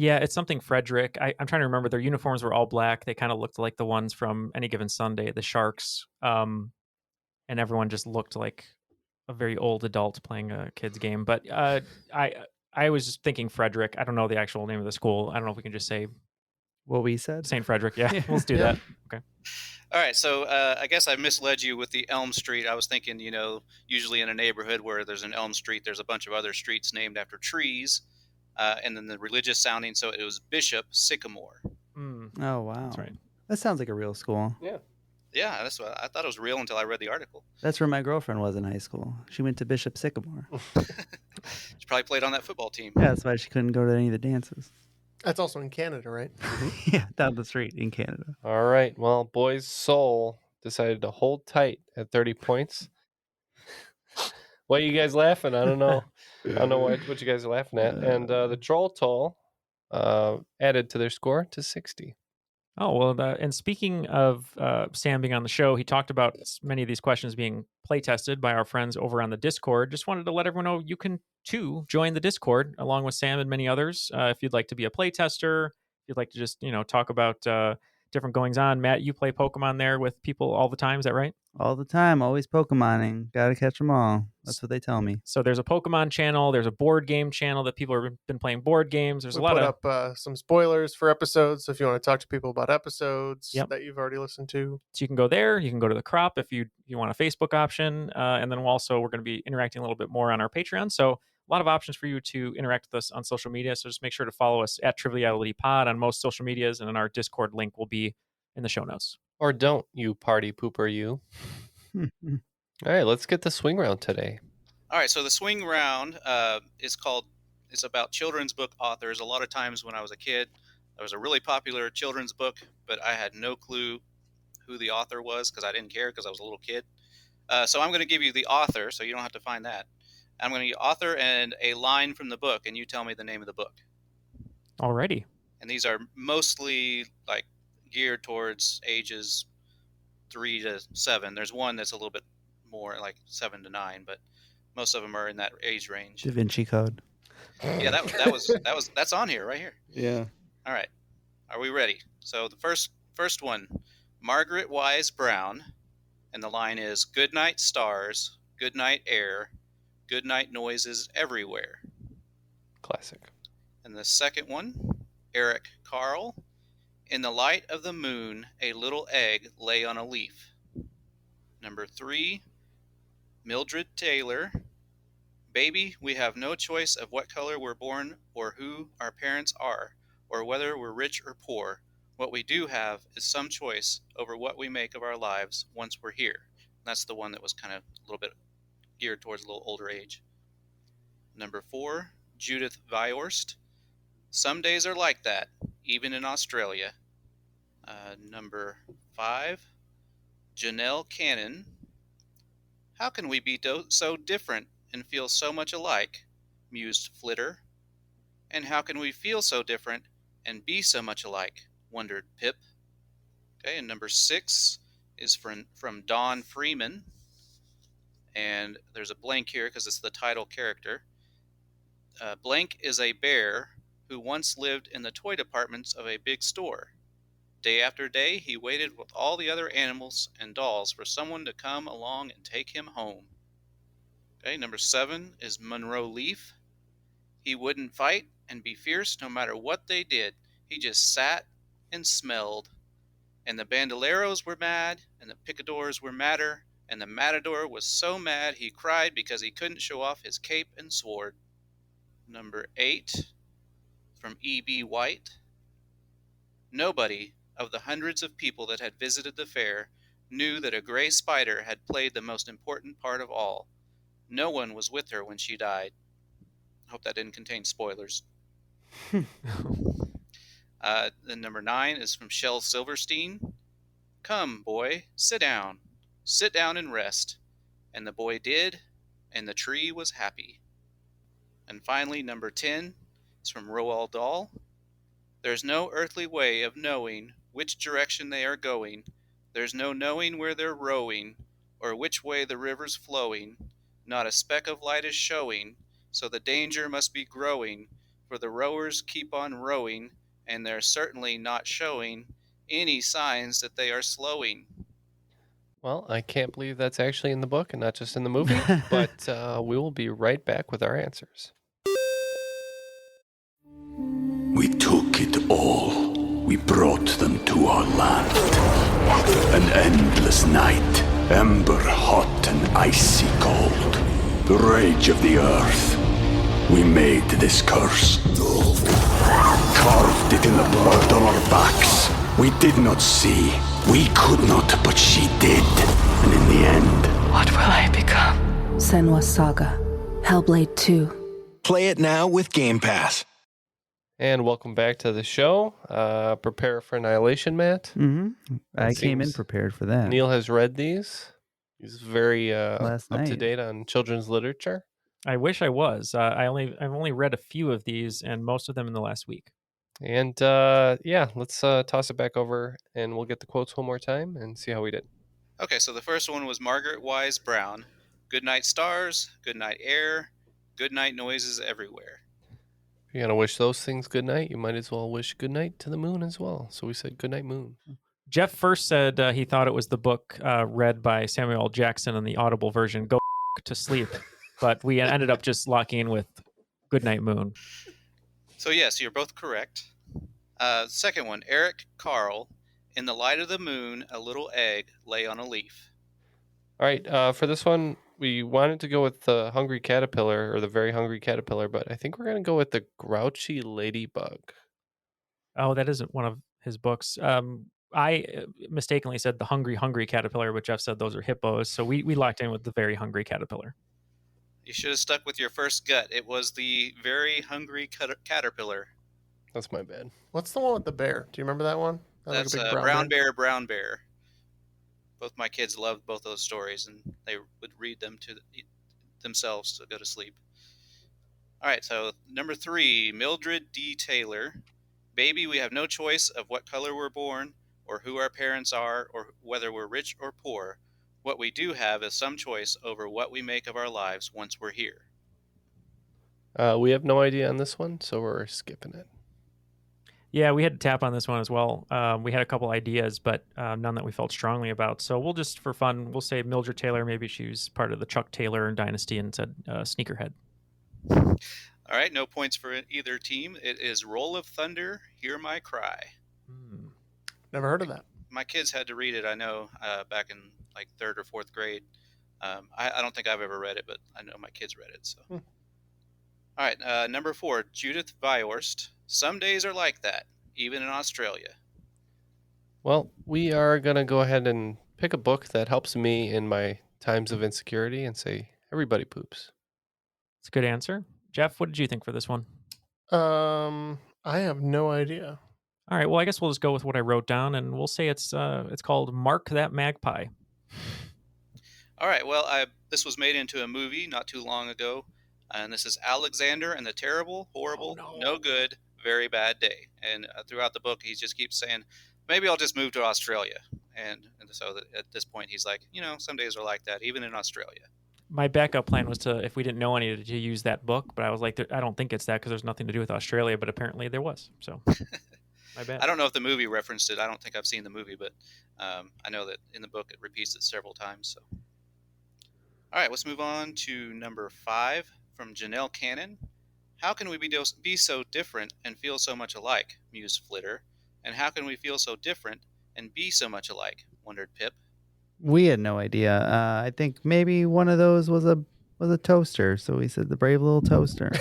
Yeah, it's something Frederick. I'm trying to remember. Their uniforms were all black. They kind of looked like the ones from Any Given Sunday, the Sharks. And everyone just looked like a very old adult playing a kid's game. But I was just thinking Frederick. I don't know the actual name of the school. I don't know if we can just say what we said. St. Frederick. Yeah, let's do that. Okay. All right, so I guess I misled you with the Elm Street. I was thinking, usually in a neighborhood where there's an Elm Street, there's a bunch of other streets named after trees, and then the religious sounding. So it was Bishop Sycamore. Oh, wow. That's right. That sounds like a real school. Yeah, that's what I thought it was real until I read the article. That's where my girlfriend was in high school. She went to Bishop Sycamore. She probably played on that football team. Yeah, that's why she couldn't go to any of the dances. That's also in Canada, right? Yeah, down the street in Canada. All right. Well, Boys Soul decided to hold tight at 30 points. Why are you guys laughing? I don't know. I don't know what you guys are laughing at. And the Troll Toll added to their score to 60. Oh, well, and speaking of Sam being on the show, he talked about many of these questions being play tested by our friends over on the Discord. Just wanted to let everyone know you can, too, join the Discord along with Sam and many others. If you'd like to be a play tester, if you'd like to just, talk about different goings on. Matt, you play Pokemon there with people all the time. Is that right? All the time. Always Pokemoning. Got to catch them all. That's what they tell me. So there's a Pokemon channel. There's a board game channel that people have been playing board games. There's we a lot put up some spoilers for episodes. So if you want to talk to people about episodes that you've already listened to. So you can go there. You can go to the Crop if you want a Facebook option. And then we're going to be interacting a little bit more on our Patreon. So a lot of options for you to interact with us on social media. So just make sure to follow us at Triviality Pod on most social medias. And then our Discord link will be in the show notes. Or don't, you party pooper, you. All right, let's get the swing round today. All right, so the swing round is about children's book authors. A lot of times when I was a kid, there was a really popular children's book, but I had no clue who the author was because I didn't care because I was a little kid. So I'm going to give you the author, so you don't have to find that. I'm going to give you author and a line from the book, and you tell me the name of the book. Alrighty. And these are mostly like geared towards ages 3 to 7. There's one that's a little bit more like 7 to 9, but most of them are in that age range. Da Vinci Code. Yeah, that's on here right here. Yeah. All right. Are we ready? So the first one, Margaret Wise Brown, and the line is "Good night stars, good night air, good night noises everywhere." Classic. And the second one, Eric Carle, "In the light of the moon, a little egg lay on a leaf." Number 3, Mildred Taylor, "Baby, we have no choice of what color we're born or who our parents are, or whether we're rich or poor. What we do have is some choice over what we make of our lives once we're here." That's the one that was kind of a little bit geared towards a little older age. Number 4, Judith Viorst, "Some days are like that, even in Australia." Number 5, Janelle Cannon, "How can we be so different and feel so much alike?" mused Flitter. "And how can we feel so different and be so much alike?" wondered Pip. Okay, and number 6 is from Dawn Freeman. And there's a blank here because it's the title character. "Blank is a bear who once lived in the toy departments of a big store. Day after day, he waited with all the other animals and dolls for someone to come along and take him home." Okay, number 7 is Monroe Leaf. "He wouldn't fight and be fierce no matter what they did. He just sat and smelled. And the bandoleros were mad, and the picadors were madder, and the matador was so mad he cried because he couldn't show off his cape and sword." Number 8, from E.B. White. "Nobody of the hundreds of people that had visited the fair knew that a gray spider had played the most important part of all. No one was with her when she died." I hope that didn't contain spoilers. Then number 9 is from Shel Silverstein. "Come, boy, sit down. Sit down and rest." And the boy did, and the tree was happy. And finally, number 10 is from Roald Dahl. "There's no earthly way of knowing which direction they are going. There's no knowing where they're rowing, or which way the river's flowing. Not a speck of light is showing, so the danger must be growing, for the rowers keep on rowing, and they're certainly not showing any signs that they are slowing. Well, I can't believe that's actually in the book and not just in the movie, but we will be right back with our answers. We took it all. We brought them to our land. An endless night, ember hot and icy cold. The rage of the earth. We made this curse. Carved it in the blood on our backs. We did not see. We could not, but she did. And in the end... What will I become? Senua's Saga. Hellblade 2. Play it now with Game Pass. And welcome back to the show. Prepare for Annihilation, Matt. Mm-hmm. I came in prepared for that. Neal has read these. He's very Last up to night. date on children's literature. I wish I was. I've only read a few of these, and most of them in the last week. And let's toss it back over, and we'll get the quotes one more time and see how we did. Okay, so the first one was Margaret Wise Brown. Good night, stars. Good night, air. Good night, noises everywhere. If you're going to wish those things good night, you might as well wish good night to the moon as well. So we said good night, moon. Jeff first said he thought it was the book read by Samuel L. Jackson in the Audible version, Go to Sleep. But we ended up just locking in with Good Night, Moon. So yes, you're both correct. Second one, Eric Carle. In the light of the moon, a little egg lay on a leaf. All right, for this one, we wanted to go with the Hungry Caterpillar, or the Very Hungry Caterpillar, but I think we're going to go with the Grouchy Ladybug. Oh, that isn't one of his books. I mistakenly said the Hungry Caterpillar, but Jeff said those are hippos. So we locked in with the Very Hungry Caterpillar. You should have stuck with your first gut. It was the Very Hungry Caterpillar. That's my bad. What's the one with the bear? Do you remember that one? That's like a big Brown Bear. Both my kids loved both those stories, and they would read them to themselves to go to sleep. All right, so number 3, Mildred D. Taylor. Baby, we have no choice of what color we're born, or who our parents are, or whether we're rich or poor. What we do have is some choice over what we make of our lives once we're here. We have no idea on this one, so we're skipping it. Yeah, we had to tap on this one as well. We had a couple ideas, but none that we felt strongly about. So we'll just, for fun, we'll say Mildred Taylor. Maybe she was part of the Chuck Taylor dynasty and said Sneakerhead. All right, no points for either team. It is Roll of Thunder, Hear My Cry. Never heard of that. My kids had to read it, I know, back in like 3rd or 4th grade. I don't think I've ever read it, but I know my kids read it. So, All right, number 4, Judith Viorst. Some days are like that, even in Australia. Well, we are going to go ahead and pick a book that helps me in my times of insecurity and say, everybody poops. It's a good answer. Jeff, what did you think for this one? I have no idea. All right, well, I guess we'll just go with what I wrote down, and we'll say it's called Mark That Magpie. All right, well, this was made into a movie not too long ago, and this is Alexander and the Terrible, Horrible, No Good, Very Bad Day. And throughout the book, he just keeps saying, maybe I'll just move to Australia. And so at this point, he's like, some days are like that, even in Australia. My backup plan was to, if we didn't know any, to use that book, but I was like, I don't think it's that because there's nothing to do with Australia, but apparently there was. So, my bad. I don't know if the movie referenced it. I don't think I've seen the movie, but I know that in the book it repeats it several times. So, all right, let's move on to number 5 from Janelle Cannon. How can we be so different and feel so much alike? Mused Flitter. And how can we feel so different and be so much alike? Wondered Pip. We had no idea. I think maybe one of those was a toaster, so we said the brave little toaster.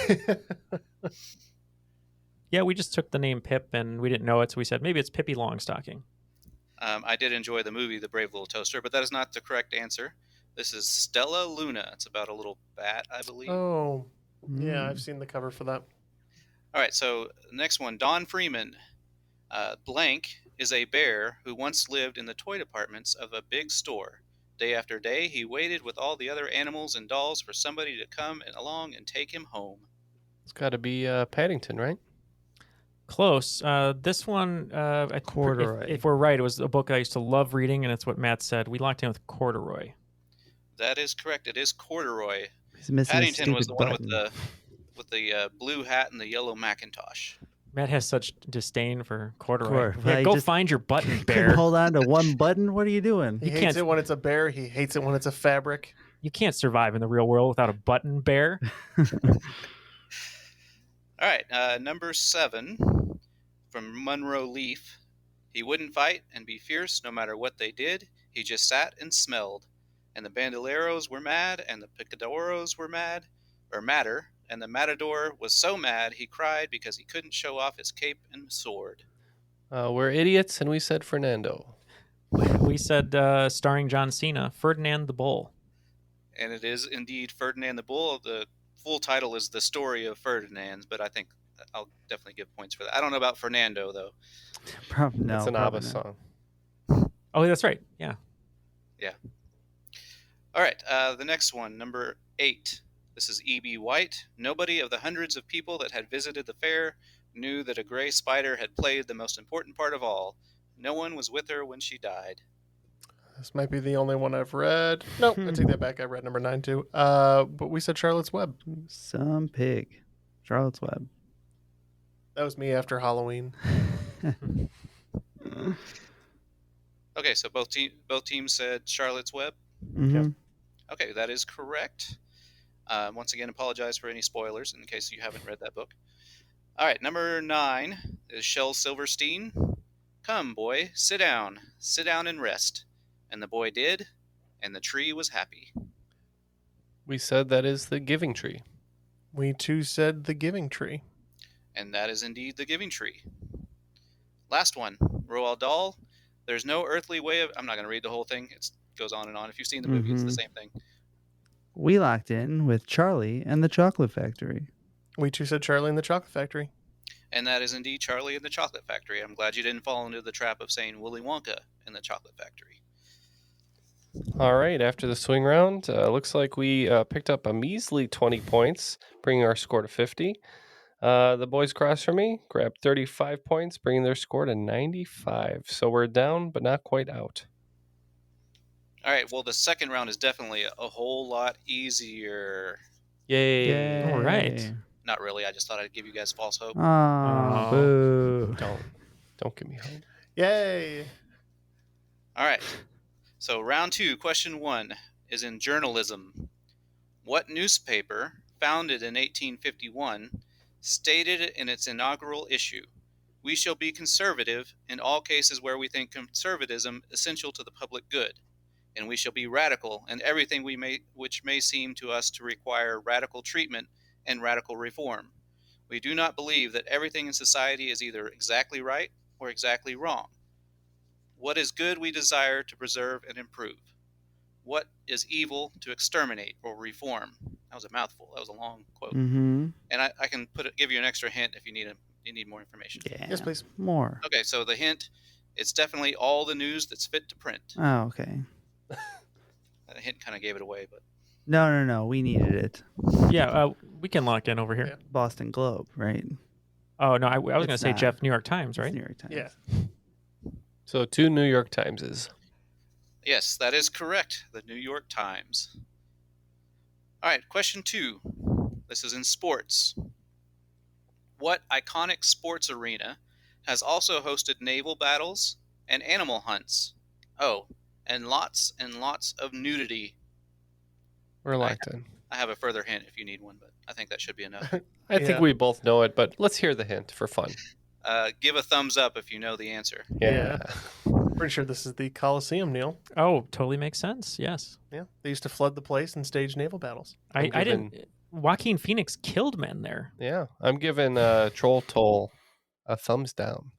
Yeah, we just took the name Pip and we didn't know it, so we said maybe it's Pippi Longstocking. I did enjoy the movie The Brave Little Toaster, but that is not the correct answer. This is Stella Luna. It's about a little bat, I believe. Oh, yeah, I've seen the cover for that. All right, so next one, Don Freeman. Blank is a bear who once lived in the toy departments of a big store. Day after day, he waited with all the other animals and dolls for somebody to come along and take him home. It's got to be Paddington, right? Close. This one, Corduroy. If we're right, it was a book I used to love reading, and it's what Matt said. We locked in with Corduroy. That is correct. It is Corduroy. He's missing Paddington was the one with the with the blue hat and the yellow Macintosh. Matt has such disdain for corduroy. Well, he Go just find your button, couldn't bear. hold on to one button. What are you doing? He hates it when it's a bear. He hates it when it's a fabric. You can't survive in the real world without a button, bear. All right, number 7 from Monroe Leaf. He wouldn't fight and be fierce no matter what they did. He just sat and smelled. And the bandoleros were mad, and the picadoros were madder, and the matador was so mad he cried because he couldn't show off his cape and sword. We're idiots, and we said Fernando. We said, starring John Cena, Ferdinand the Bull. And it is indeed Ferdinand the Bull. The full title is The Story of Ferdinand, but I think I'll definitely give points for that. I don't know about Fernando, though. No, it's an ABBA song. Oh, that's right. Yeah. Yeah. All right, the next one, number 8. This is E.B. White. Nobody of the hundreds of people that had visited the fair knew that a gray spider had played the most important part of all. No one was with her when she died. This might be the only one I've read. Nope, I take that back. I read number 9 too. But we said Charlotte's Web. Some pig. Charlotte's Web. That was me after Halloween. Okay, so both teams said Charlotte's Web. Mm-hmm. Okay, that is correct. Once again, apologize for any spoilers in case you haven't read that book. All right, number 9 is Shel Silverstein. Come, boy, sit down and rest. And the boy did, and the tree was happy. We said that is the Giving Tree. We too said the Giving Tree. And that is indeed the Giving Tree. Last one, Roald Dahl. There's no earthly way of... I'm not going to read the whole thing. It goes on and on. If you've seen the movie, it's the same thing. We locked in with Charlie and the Chocolate Factory. We too said Charlie and the Chocolate Factory. And that is indeed Charlie and the Chocolate Factory. I'm glad you didn't fall into the trap of saying Willy Wonka and the Chocolate Factory. All right, after the swing round, looks like we picked up a measly 20 points, bringing our score to 50. The boys across from me grabbed 35 points, bringing their score to 95. So we're down, but not quite out. All right, well, the second round is definitely a whole lot easier. Yay. All right. Not really. I just thought I'd give you guys false hope. Oh, boo. Don't give me hope. Yay. All right. So round 2, question 1 is in journalism. What newspaper, founded in 1851, stated in its inaugural issue, "We shall be conservative in all cases where we think conservatism essential to the public good, and we shall be radical in everything which may seem to us to require radical treatment and radical reform. We do not believe that everything in society is either exactly right or exactly wrong. What is good we desire to preserve and improve. What is evil to exterminate or reform." That was a mouthful. That was a long quote. Mm-hmm. And I can give you an extra hint if you need more information. Yeah. Yes, please. More. Okay, so the hint, it's definitely all the news that's fit to print. Oh, okay. The hint kind of gave it away, but No. We needed it. Yeah, we can lock in over here. Yeah. Boston Globe, right? Oh, no, I was going to It's say not. Jeff, New York Times, It's right? New York Times. Yeah. So 2 New York Timeses. yes, that is correct. The New York Times. All right, question 2. This is in sports. What iconic sports arena has also hosted naval battles and animal hunts? Oh, and lots of nudity. We're locked in. I have a further hint if you need one, but I think that should be enough. I think we both know it, but let's hear the hint for fun. Give a thumbs up if you know the answer. Yeah. Pretty sure this is the Coliseum, Neal. Oh, totally makes sense. Yes. Yeah. They used to flood the place and stage naval battles. I didn't. Joaquin Phoenix killed men there. Yeah. I'm giving Troll Toll a thumbs down.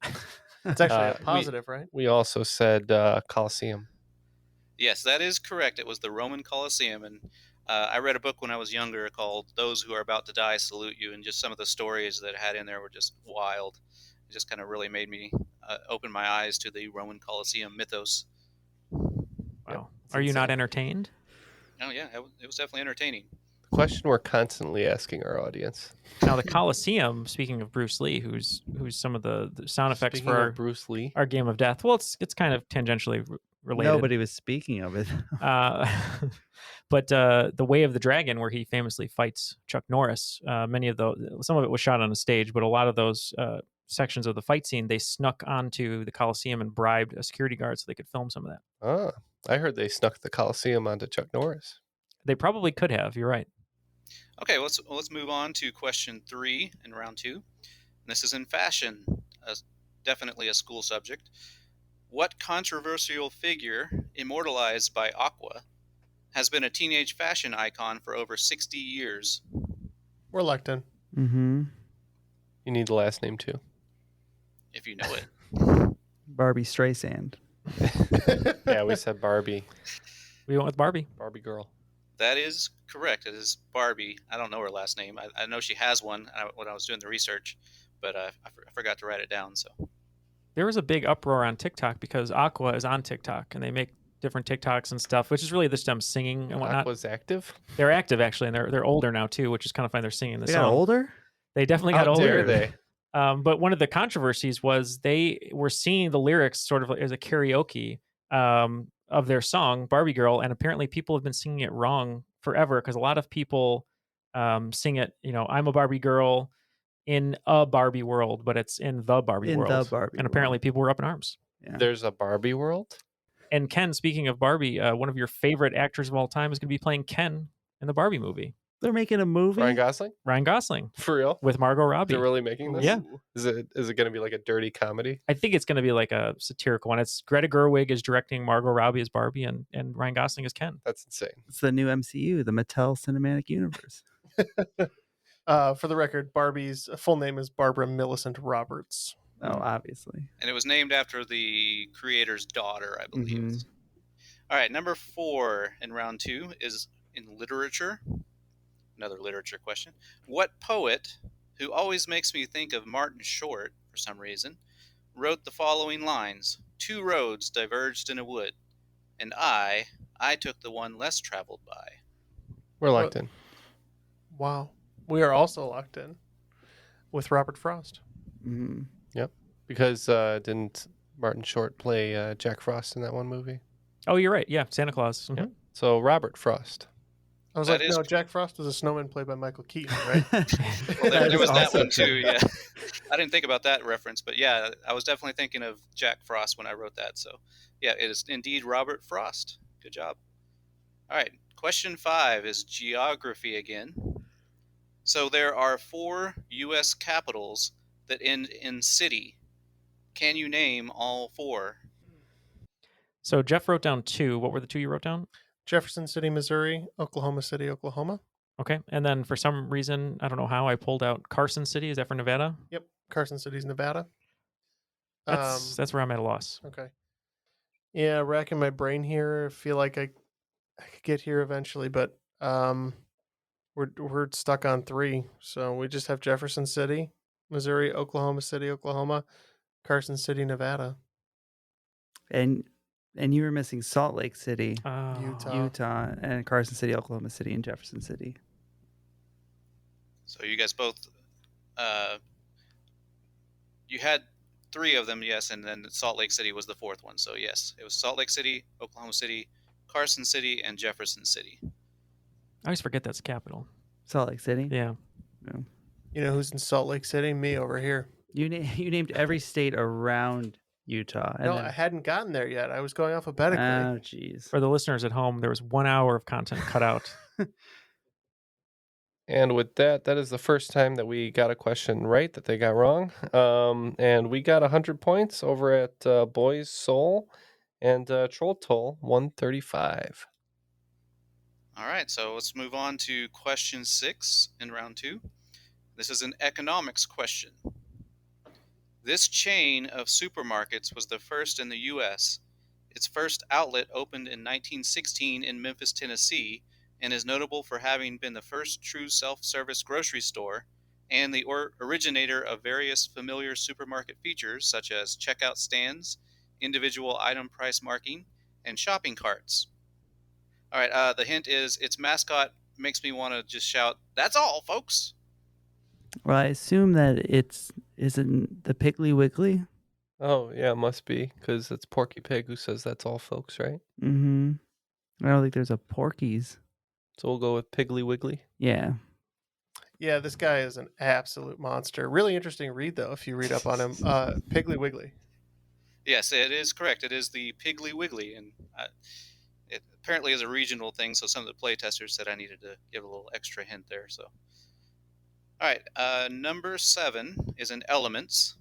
It's actually a positive, right? We also said Coliseum. Yes, that is correct. It was the Roman Colosseum, and I read a book when I was younger called "Those Who Are About to Die Salute You," and just some of the stories that it had in there were just wild. It just kind of really made me open my eyes to the Roman Colosseum mythos. Wow. Yep, Are you not entertained? Oh yeah, it was definitely entertaining. The question we're constantly asking our audience. Now the Coliseum. Speaking of Bruce Lee, who's some of the sound effects Speaking for of Bruce Lee, our Game of Death. Well, it's kind of tangentially related. Nobody was speaking of it. But the Way of the Dragon, where he famously fights Chuck Norris, some of it was shot on a stage, but a lot of those sections of the fight scene, they snuck onto the Coliseum and bribed a security guard so they could film some of that. Ah, I heard they snuck the Coliseum onto Chuck Norris. They probably could have. You're right. Okay, let's move on to question 3 in round 2. This is in fashion, definitely a school subject. What controversial figure, immortalized by Aqua, has been a teenage fashion icon for over 60 years? We're locked in. Mm-hmm. You need the last name too. If you know it. Barbie Streisand. Yeah, we said Barbie. We went with Barbie. Barbie girl. That is correct. It is Barbie. I don't know her last name. I know she has one when I was doing the research, but I forgot to write it down. So There was a big uproar on TikTok because Aqua is on TikTok and they make different TikToks and stuff, which is really just them singing and whatnot. Aqua's active? They're active actually, and they're older now too, which is kind of fun. They're singing the They song. got older? They definitely How got older. dare they? But one of the controversies was they were singing the lyrics sort of as a karaoke of their song Barbie Girl, and apparently people have been singing it wrong forever because a lot of people sing it, I'm a Barbie girl in a Barbie world, but it's in the Barbie world. The Barbie and apparently world. people were up in arms. Yeah. There's a Barbie world? And Ken, speaking of Barbie, one of your favorite actors of all time is going to be playing Ken in the Barbie movie. They're making a movie? Ryan Gosling? Ryan Gosling. For real? With Margot Robbie. They're really making this? Yeah. Is it going to be like a dirty comedy? I think it's going to be like a satirical one. It's Greta Gerwig is directing Margot Robbie as Barbie and Ryan Gosling as Ken. That's insane. It's the new MCU, the Mattel Cinematic Universe. For the record, Barbie's full name is Barbara Millicent Roberts. Oh, obviously. And it was named after the creator's daughter, I believe. Mm-hmm. All right, number 4 in round 2 is in literature. Another literature question. What poet, who always makes me think of Martin Short for some reason, wrote the following lines? 2 roads diverged in a wood, and I took the one less traveled by. We're locked in. Wow. We are also locked in with Robert Frost. Mm-hmm. Yep. Because didn't Martin Short play Jack Frost in that one movie? Oh, you're right. Yeah, Santa Claus. Mm-hmm. Yeah. So Robert Frost. I was That like, is- no, Jack Frost was a snowman played by Michael Keaton, right? Well, there was that one too, yeah. I didn't think about that reference, but yeah, I was definitely thinking of Jack Frost when I wrote that. So, yeah, it is indeed Robert Frost. Good job. All right, question 5 is geography again. So there are 4 U.S. capitals that end in city. Can you name all 4? So Jeff wrote down 2. What were the 2 you wrote down? Jefferson City, Missouri, Oklahoma City, Oklahoma. Okay. And then for some reason, I don't know how, I pulled out Carson City. Is that for Nevada? Yep, Carson City's Nevada. That's where I'm at a loss. Okay. Yeah, racking my brain here. I feel like I could get here eventually, but we're stuck on 3. So we just have Jefferson City, Missouri, Oklahoma City, Oklahoma, Carson City, Nevada. And you were missing Salt Lake City, Utah, and Carson City, Oklahoma City, and Jefferson City. So you guys both, you had 3 of them, yes, and then Salt Lake City was the 4th one. So yes, it was Salt Lake City, Oklahoma City, Carson City, and Jefferson City. I always forget that's the capital. Salt Lake City? Yeah. You know who's in Salt Lake City? Me over here. You named every state around Utah. No, I hadn't gotten there yet. I was going alphabetically. Oh, jeez. For the listeners at home, there was 1 hour of content cut out. And with that is the first time that we got a question right that they got wrong. And we got 100 points over at Boys Soul and Troll Toll 135. All right, so let's move on to question 6 in round 2. This is an economics question. This chain of supermarkets was the first in the U.S. Its first outlet opened in 1916 in Memphis, Tennessee, and is notable for having been the first true self-service grocery store and the originator of various familiar supermarket features such as checkout stands, individual item price marking, and shopping carts. All right, the hint is its mascot makes me want to just shout, "That's all, folks!" Well, I assume that isn't the Piggly Wiggly? Oh, yeah, it must be, because it's Porky Pig who says that's all, folks, right? Mm-hmm. I don't think there's a Porky's. So we'll go with Piggly Wiggly. Yeah. Yeah, this guy is an absolute monster. Really interesting read, though, if you read up on him. Piggly Wiggly. Yes, it is correct. It is the Piggly Wiggly, and it apparently is a regional thing. So some of the playtesters said I needed to give a little extra hint there. So, all right, number 7 is in elements.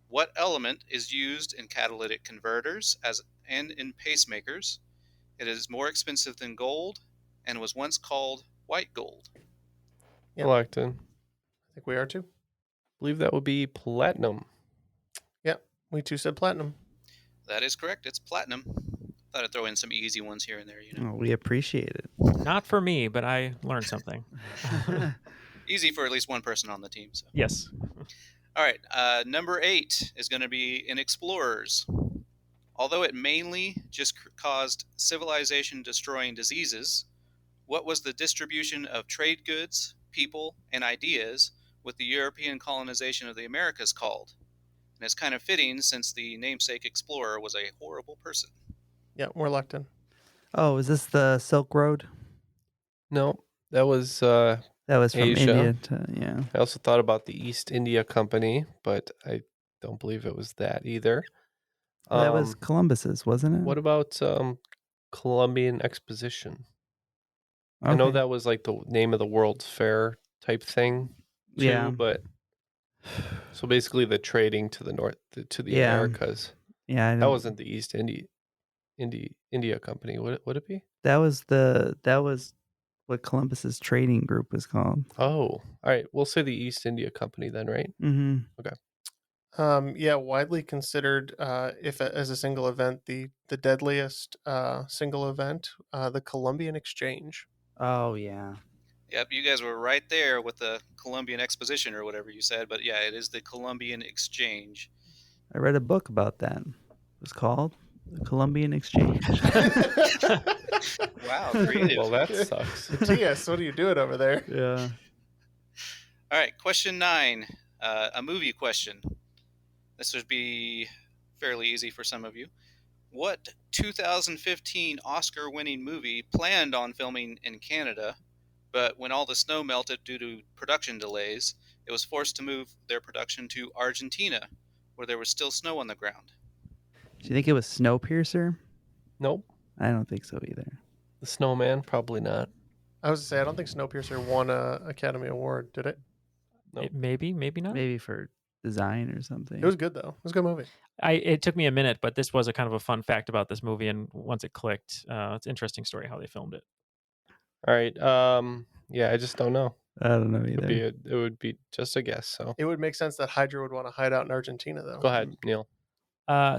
What element is used in catalytic converters and in pacemakers? It is more expensive than gold, and was once called white gold. Yep. Galacton. I think we are too. Believe that would be platinum. Yep, we too said platinum. That is correct. It's platinum. Thought I'd throw in some easy ones here and there. Oh, we appreciate it. Not for me, but I learned something. Easy for at least one person on the team. So. Yes. All right, number 8 is going to be in explorers. Although it mainly just caused civilization-destroying diseases, what was the distribution of trade goods, people, and ideas with the European colonization of the Americas called? And it's kind of fitting since the namesake explorer was a horrible person. Yeah, we're locked in. Oh, is this the Silk Road? No, that was That was from Asia. India to, yeah. I also thought about the East India Company, but I don't believe it was that either. That was Columbus's, wasn't it? What about Columbian Exposition? I know that was like the name of the World's Fair type thing too, Yeah. but so basically the trading to the north to the Americas. Yeah, I that know. wasn't the East India Company. Would it be? That was what Columbus's trading group was called. Oh, all right. We'll say the East India Company then, right? Mm-hmm. Okay. Yeah, widely considered, as a single event, the deadliest single event, the Columbian Exchange. Oh yeah. Yep, you guys were right there with the Columbian Exposition or whatever you said, but yeah, it is the Columbian Exchange. I read a book about that. It was called The Columbian Exchange. Wow, creative. Well, that sucks. T.S., what are you doing over there? Yeah. All right, question 9, a movie question. This would be fairly easy for some of you. What 2015 Oscar-winning movie planned on filming in Canada, but when all the snow melted due to production delays, it was forced to move their production to Argentina, where there was still snow on the ground? Do you think it was Snowpiercer? Nope. I don't think so either. The Snowman, probably not. I was to say, I don't think Snowpiercer won an Academy Award, did it? Nope. Maybe not. Maybe for design or something. It was good, though. It was a good movie. It took me a minute, but this was a kind of a fun fact about this movie, and once it clicked, it's an interesting story how they filmed it. All right. Yeah, I just don't know. I don't know either. It would be just a guess. So It would make sense that Hydra would want to hide out in Argentina, though. go ahead, Neil.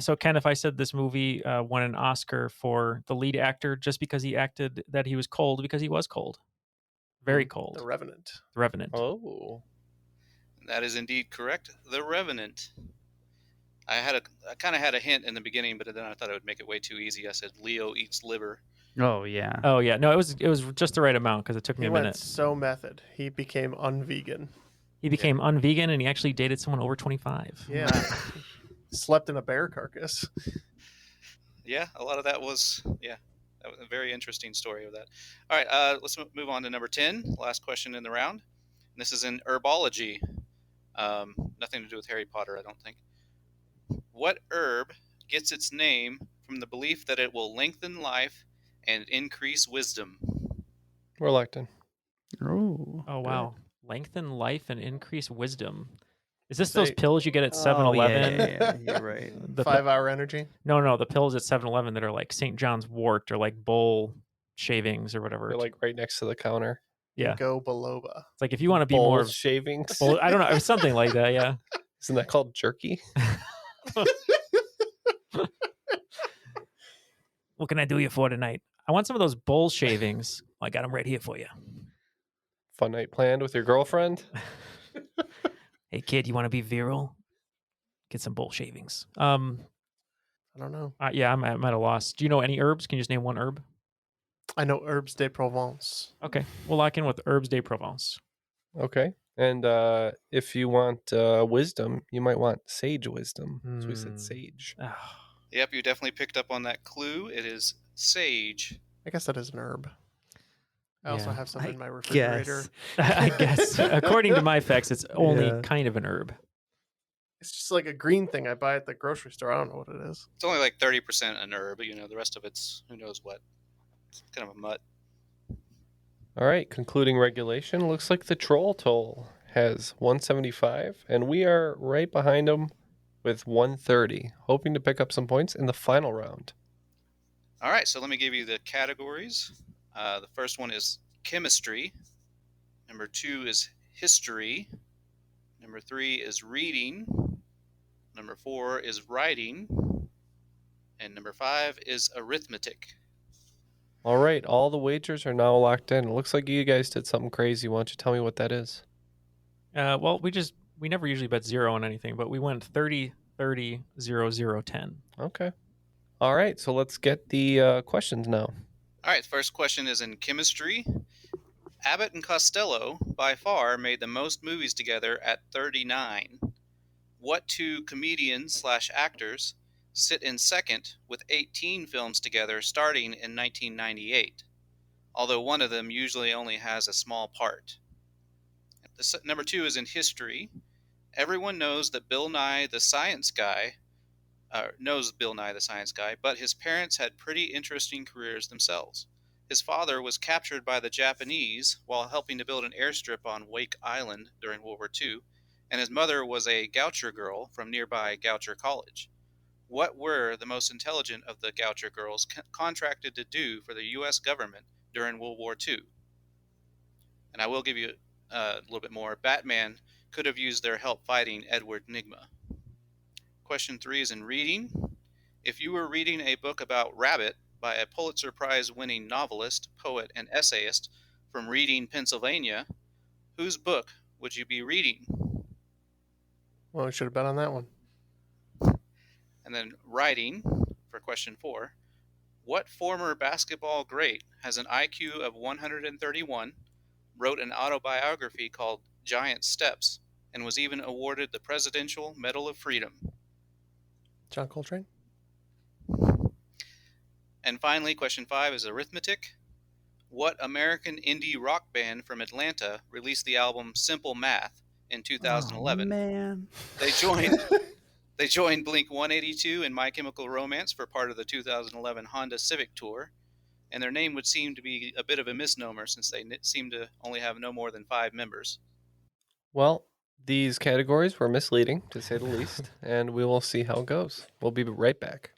So Ken, if I said this movie won an Oscar for the lead actor just because he acted that he was cold because he was cold, very cold. The Revenant. The Revenant. Oh, That is indeed correct. The Revenant. I kind of had a hint in the beginning, but then I thought it would make it way too easy. I said Leo eats liver. Oh yeah. Oh yeah. No, it was just the right amount because it took me He a went minute. so method. He became unvegan. He became unvegan and he actually dated someone over 25. Yeah. Slept in a bear carcass. Yeah, a lot of that was that was a very interesting story of that. All right, let's move on to number 10. Last question in the round. And this is in herbology. Nothing to do with Harry Potter, I don't think. What herb gets its name from the belief that it will lengthen life and increase wisdom? we're locked in. Oh. Oh wow. Lengthen life and increase wisdom. Is this Say- those pills you get at 7-Eleven? Yeah, you're right. The 5-hour energy. No, the pills at 7-Eleven that are like St. John's wort or like bull shavings or whatever. They're like right next to the counter. Yeah. Go Biloba. It's like if you want to be Bowl more of shavings. well, I don't know, something like that, yeah. Isn't that called jerky? What can I do you for tonight? I want some of those bull shavings. I got them right here for you. Fun night planned with your girlfriend. Hey kid, you want to be virile? Get some bull shavings. I don't know. Yeah, I'm at a loss. Do you know any herbs? Can you just name one herb? I know Herbes de Provence. Okay, we'll lock in with herbes de Provence. Okay. And if you want wisdom, you might want sage wisdom. So we said sage. Yep, you definitely picked up on that clue. It is sage. I guess that is an herb. I also have some in my refrigerator. I guess. According to my facts, it's only Yeah. kind of an herb. It's just like a green thing I buy at the grocery store. I don't know what it is. It's only like 30% an herb, but the rest of it's who knows what. It's kind of a mutt. All right, concluding regulation. Looks like the troll toll has 175, and we are right behind them with 130, hoping to pick up some points in the final round. All right, so let me give you the categories. The first one is chemistry. Number 2 is history. Number 3 is reading. Number 4 is writing. And number 5 is arithmetic. All right, all the wagers are now locked in. It looks like you guys did something crazy. Why don't you tell me what that is? Well, we never usually bet 0 on anything, but we went 30, 30, 0, 0, 10. Okay. All right, so let's get the questions now. All right, the first question is in chemistry. Abbott and Costello, by far, made the most movies together at 39. What 2 comedians/actors sit in second with 18 films together starting in 1998, although one of them usually only has a small part? Number 2 is in history. Everyone knows that Bill Nye the Science Guy but his parents had pretty interesting careers themselves. His father was captured by the Japanese while helping to build an airstrip on Wake Island during World War II, and his mother was a Goucher girl from nearby Goucher College. What were the most intelligent of the Goucher girls contracted to do for the U.S. government during World War II? And I will give you a little bit more. Batman could have used their help fighting Edward Nygma. Question 3 is in reading. If you were reading a book about Rabbit by a Pulitzer Prize-winning novelist, poet, and essayist from Reading, Pennsylvania, whose book would you be reading? Well, we should have bet on that one. And then writing, for question 4. What former basketball great has an IQ of 131, wrote an autobiography called Giant Steps, and was even awarded the Presidential Medal of Freedom? John Coltrane? And finally, question 5 is arithmetic. What American indie rock band from Atlanta released the album Simple Math in 2011? Oh, man. They joined Blink-182 and My Chemical Romance for part of the 2011 Honda Civic Tour, and their name would seem to be a bit of a misnomer since they seem to only have no more than 5 members. Well, these categories were misleading, to say the least, and we will see how it goes. We'll be right back.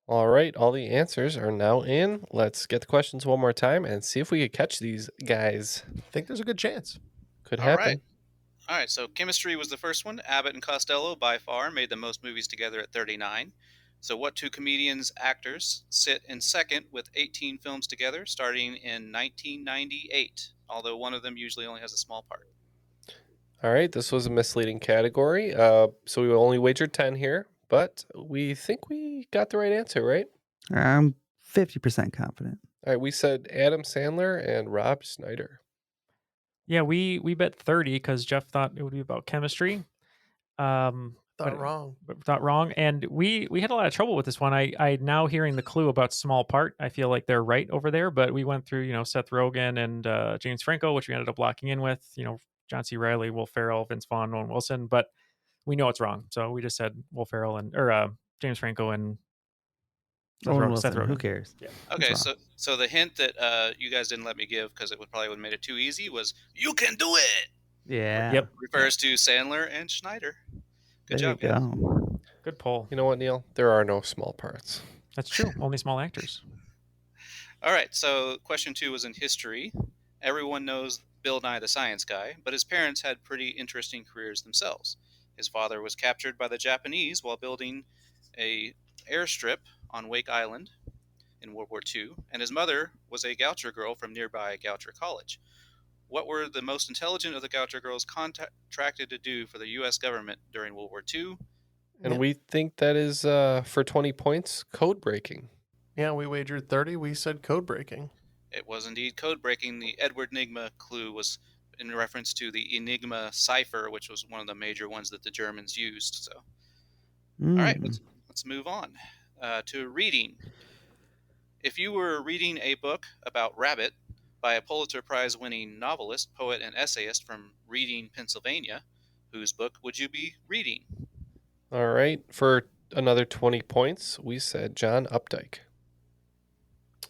All right, all the answers are now in. Let's get the questions one more time and see if we could catch these guys. I think there's a good chance. Could happen. All right, so chemistry was the first one. Abbott and Costello, by far, made the most movies together at 39. So what 2 comedians, actors, sit in second with 18 films together starting in 1998, although one of them usually only has a small part? All right, this was a misleading category. So we only wagered 10 here, but we think we got the right answer, right? I'm 50% confident. All right, we said Adam Sandler and Rob Schneider. Yeah, we bet 30 because Jeff thought it would be about chemistry. Thought wrong. And we had a lot of trouble with this one. I now hearing the clue about small part, I feel like they're right over there. But we went through, Seth Rogen and James Franco, which we ended up locking in with, John C. Reilly, Will Ferrell, Vince Vaughn, Owen Wilson. But we know it's wrong, so we just said Will Ferrell or James Franco and Owen Seth Wilson. Rogen. Who cares? Yeah. Okay, so the hint that you guys didn't let me give because it would probably have made it too easy was "You can do it." Yeah. Yep. Refers to Sandler and Schneider. Good There job, you guys. go. Good poll. You know what, Neal? There are no small parts. That's true. Only small actors. All right, so question 2 was in history. Everyone knows Bill Nye the Science Guy, but his parents had pretty interesting careers themselves. His father was captured by the Japanese while building a airstrip on Wake Island in World War II, and his mother was a Goucher girl from nearby Goucher College. What were the most intelligent of the Goucher girls contracted to do for the U.S. government during World War II? And we think that is, for 20 points, code breaking. Yeah, we wagered 30. We said code breaking. It was indeed code breaking. The Edward Nygma clue was in reference to the Enigma cipher, which was one of the major ones that the Germans used. So, all right, let's move on to reading. If you were reading a book about Rabbit by a Pulitzer Prize-winning novelist, poet, and essayist from Reading, Pennsylvania, whose book would you be reading? All right. For another 20 points, we said John Updike.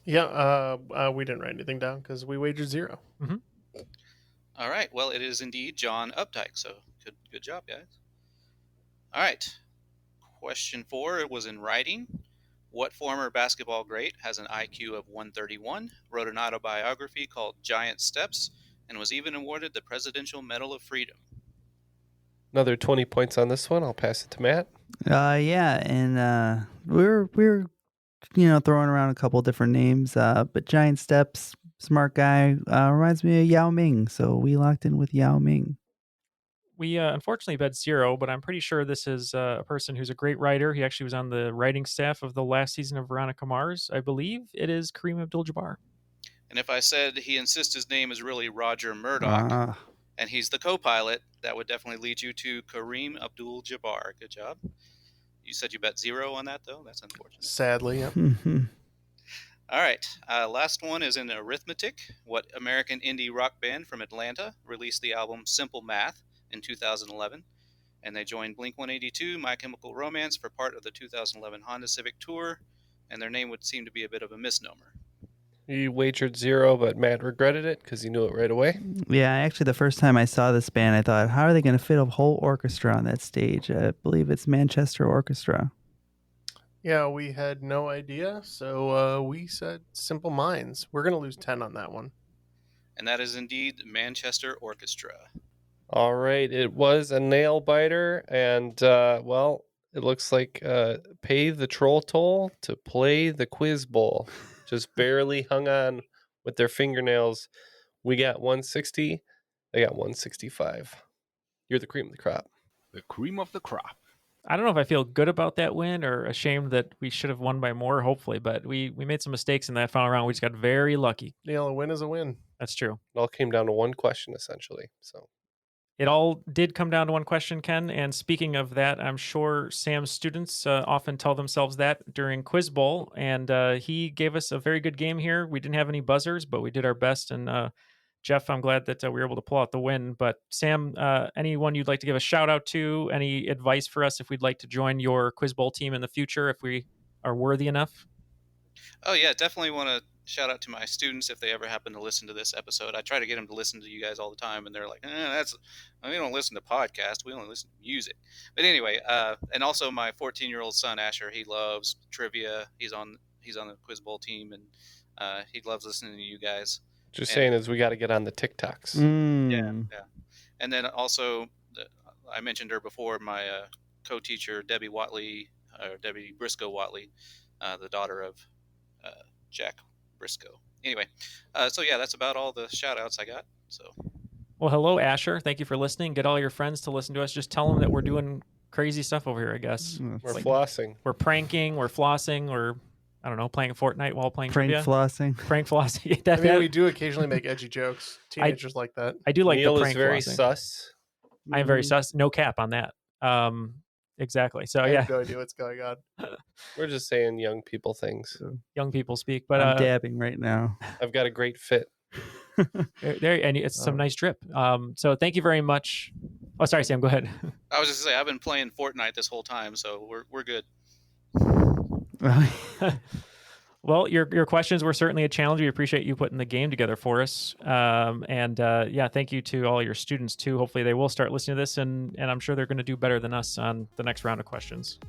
Yeah, we didn't write anything down because we wagered 0. Mm-hmm. All right. Well, it is indeed John Updike. So good job, guys. All right. Question 4 was in writing. What former basketball great has an IQ of 131, wrote an autobiography called Giant Steps, and was even awarded the Presidential Medal of Freedom? Another 20 points on this one. I'll pass it to Matt. Yeah, and we're throwing around a couple different names, but Giant Steps, smart guy, reminds me of Yao Ming, so we locked in with Yao Ming. We unfortunately bet 0, but I'm pretty sure this is a person who's a great writer. He actually was on the writing staff of the last season of Veronica Mars. I believe it is Kareem Abdul-Jabbar. And if I said he insists his name is really Roger Murdoch, and he's the co-pilot, that would definitely lead you to Kareem Abdul-Jabbar. Good job. You said you bet 0 on that, though? That's unfortunate. Sadly, yep. All right. Last one is in arithmetic. What American indie rock band from Atlanta released the album Simple Math in 2011? And they joined Blink-182, My Chemical Romance for part of the 2011 Honda Civic Tour, and their name would seem to be a bit of a misnomer. He wagered 0, but Matt regretted it because he knew it right away. Yeah, actually, the first time I saw this band, I thought, how are they going to fit a whole orchestra on that stage? I believe it's Manchester Orchestra. Yeah, we had no idea, so we said Simple Minds. We're going to lose 10 on that one. And that is indeed Manchester Orchestra. All right. It was a nail biter, and, well, it looks like pay the troll toll to play the quiz bowl. Just barely hung on with their fingernails. We got 160. They got 165. You're the cream of the crop. The cream of the crop. I don't know if I feel good about that win or ashamed that we should have won by more, hopefully, but we made some mistakes in that final round. We just got very lucky. Neal, a win is a win. That's true. It all came down to one question, essentially. So it all did come down to one question, Ken. And speaking of that, I'm sure Sam's students often tell themselves that during Quiz Bowl. And he gave us a very good game here. We didn't have any buzzers, but we did our best. And Jeff, I'm glad that we were able to pull out the win. But Sam, anyone you'd like to give a shout out to? Any advice for us if we'd like to join your Quiz Bowl team in the future, if we are worthy enough? Oh, yeah, definitely want to shout out to my students if they ever happen to listen to this episode. I try to get them to listen to you guys all the time, and they're like, we don't listen to podcasts. We only listen to music. But anyway, and also my 14-year-old son, Asher, he loves trivia. He's on the Quiz Bowl team, and he loves listening to you guys. Just saying is we got to get on the TikToks. Yeah. And then also, I mentioned her before, my co-teacher, Debbie Briscoe Watley, the daughter of Jack Briscoe. Anyway, so yeah, that's about all the shout-outs I got. So, well, hello, Asher. Thank you for listening. Get all your friends to listen to us. Just tell them that we're doing crazy stuff over here, I guess. We're flossing. We're pranking. We're flossing. We're, I don't know, playing Fortnite while playing Prank trivia. flossing. Prank flossing. I mean, we do occasionally make edgy jokes. Teenagers like that. I do like Neal the prank is very flossing. sus. I am very sus. No cap on that. Exactly. So I yeah, have no idea what's going on. We're just saying young people things. Young people speak. But I'm dabbing right now. I've got a great fit. there, and it's some nice drip. So thank you very much. Oh, sorry, Sam. Go ahead. I was just gonna say I've been playing Fortnite this whole time, so we're good. Well, your questions were certainly a challenge. We appreciate you putting the game together for us. Yeah, thank you to all your students too. Hopefully they will start listening to this, and I'm sure they're going to do better than us on the next round of questions.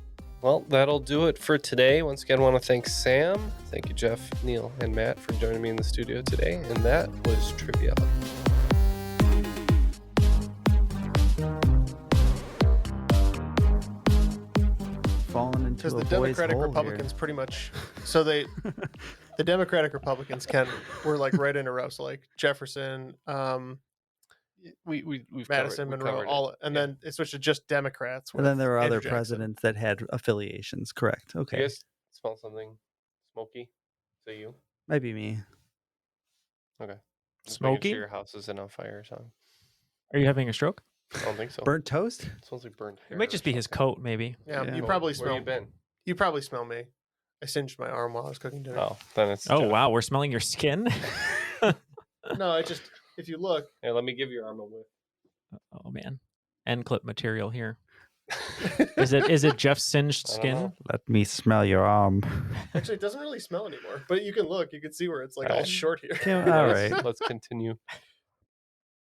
Well, that'll do it for today. Once again, I want to thank Sam. Thank you, Jeff, Neal, and Matt for joining me in the studio today. And that was Triviality. Falling into because a the boy's Democratic hole Republicans here. pretty much the Democratic Republicans were like right in a row. So like Jefferson, We've Madison, Monroe, then it switched to just Democrats. And then there were Andrew other Jackson. presidents that had affiliations. Correct. Okay. You guys smell something smoky? Is that you? Might be me. Okay. Just making Smoky? sure your house isn't on fire or something. Are you having a stroke? I don't think so. Burnt toast? It smells like burnt hair. It might just be his coat, maybe. Yeah, Yeah. you probably Where smell. you been? You probably smell me. I singed my arm while I was cooking dinner. Oh, then it's. Oh, Jeff. wow. We're smelling your skin? No, I just if you look. Here, let me give your arm a whiff. Oh, man. End clip material here. Is it Jeff's singed I don't skin? know. Let me smell your arm. Actually, it doesn't really smell anymore. But you can look. You can see where it's like all Alright. short here. Okay, all right. Let's continue.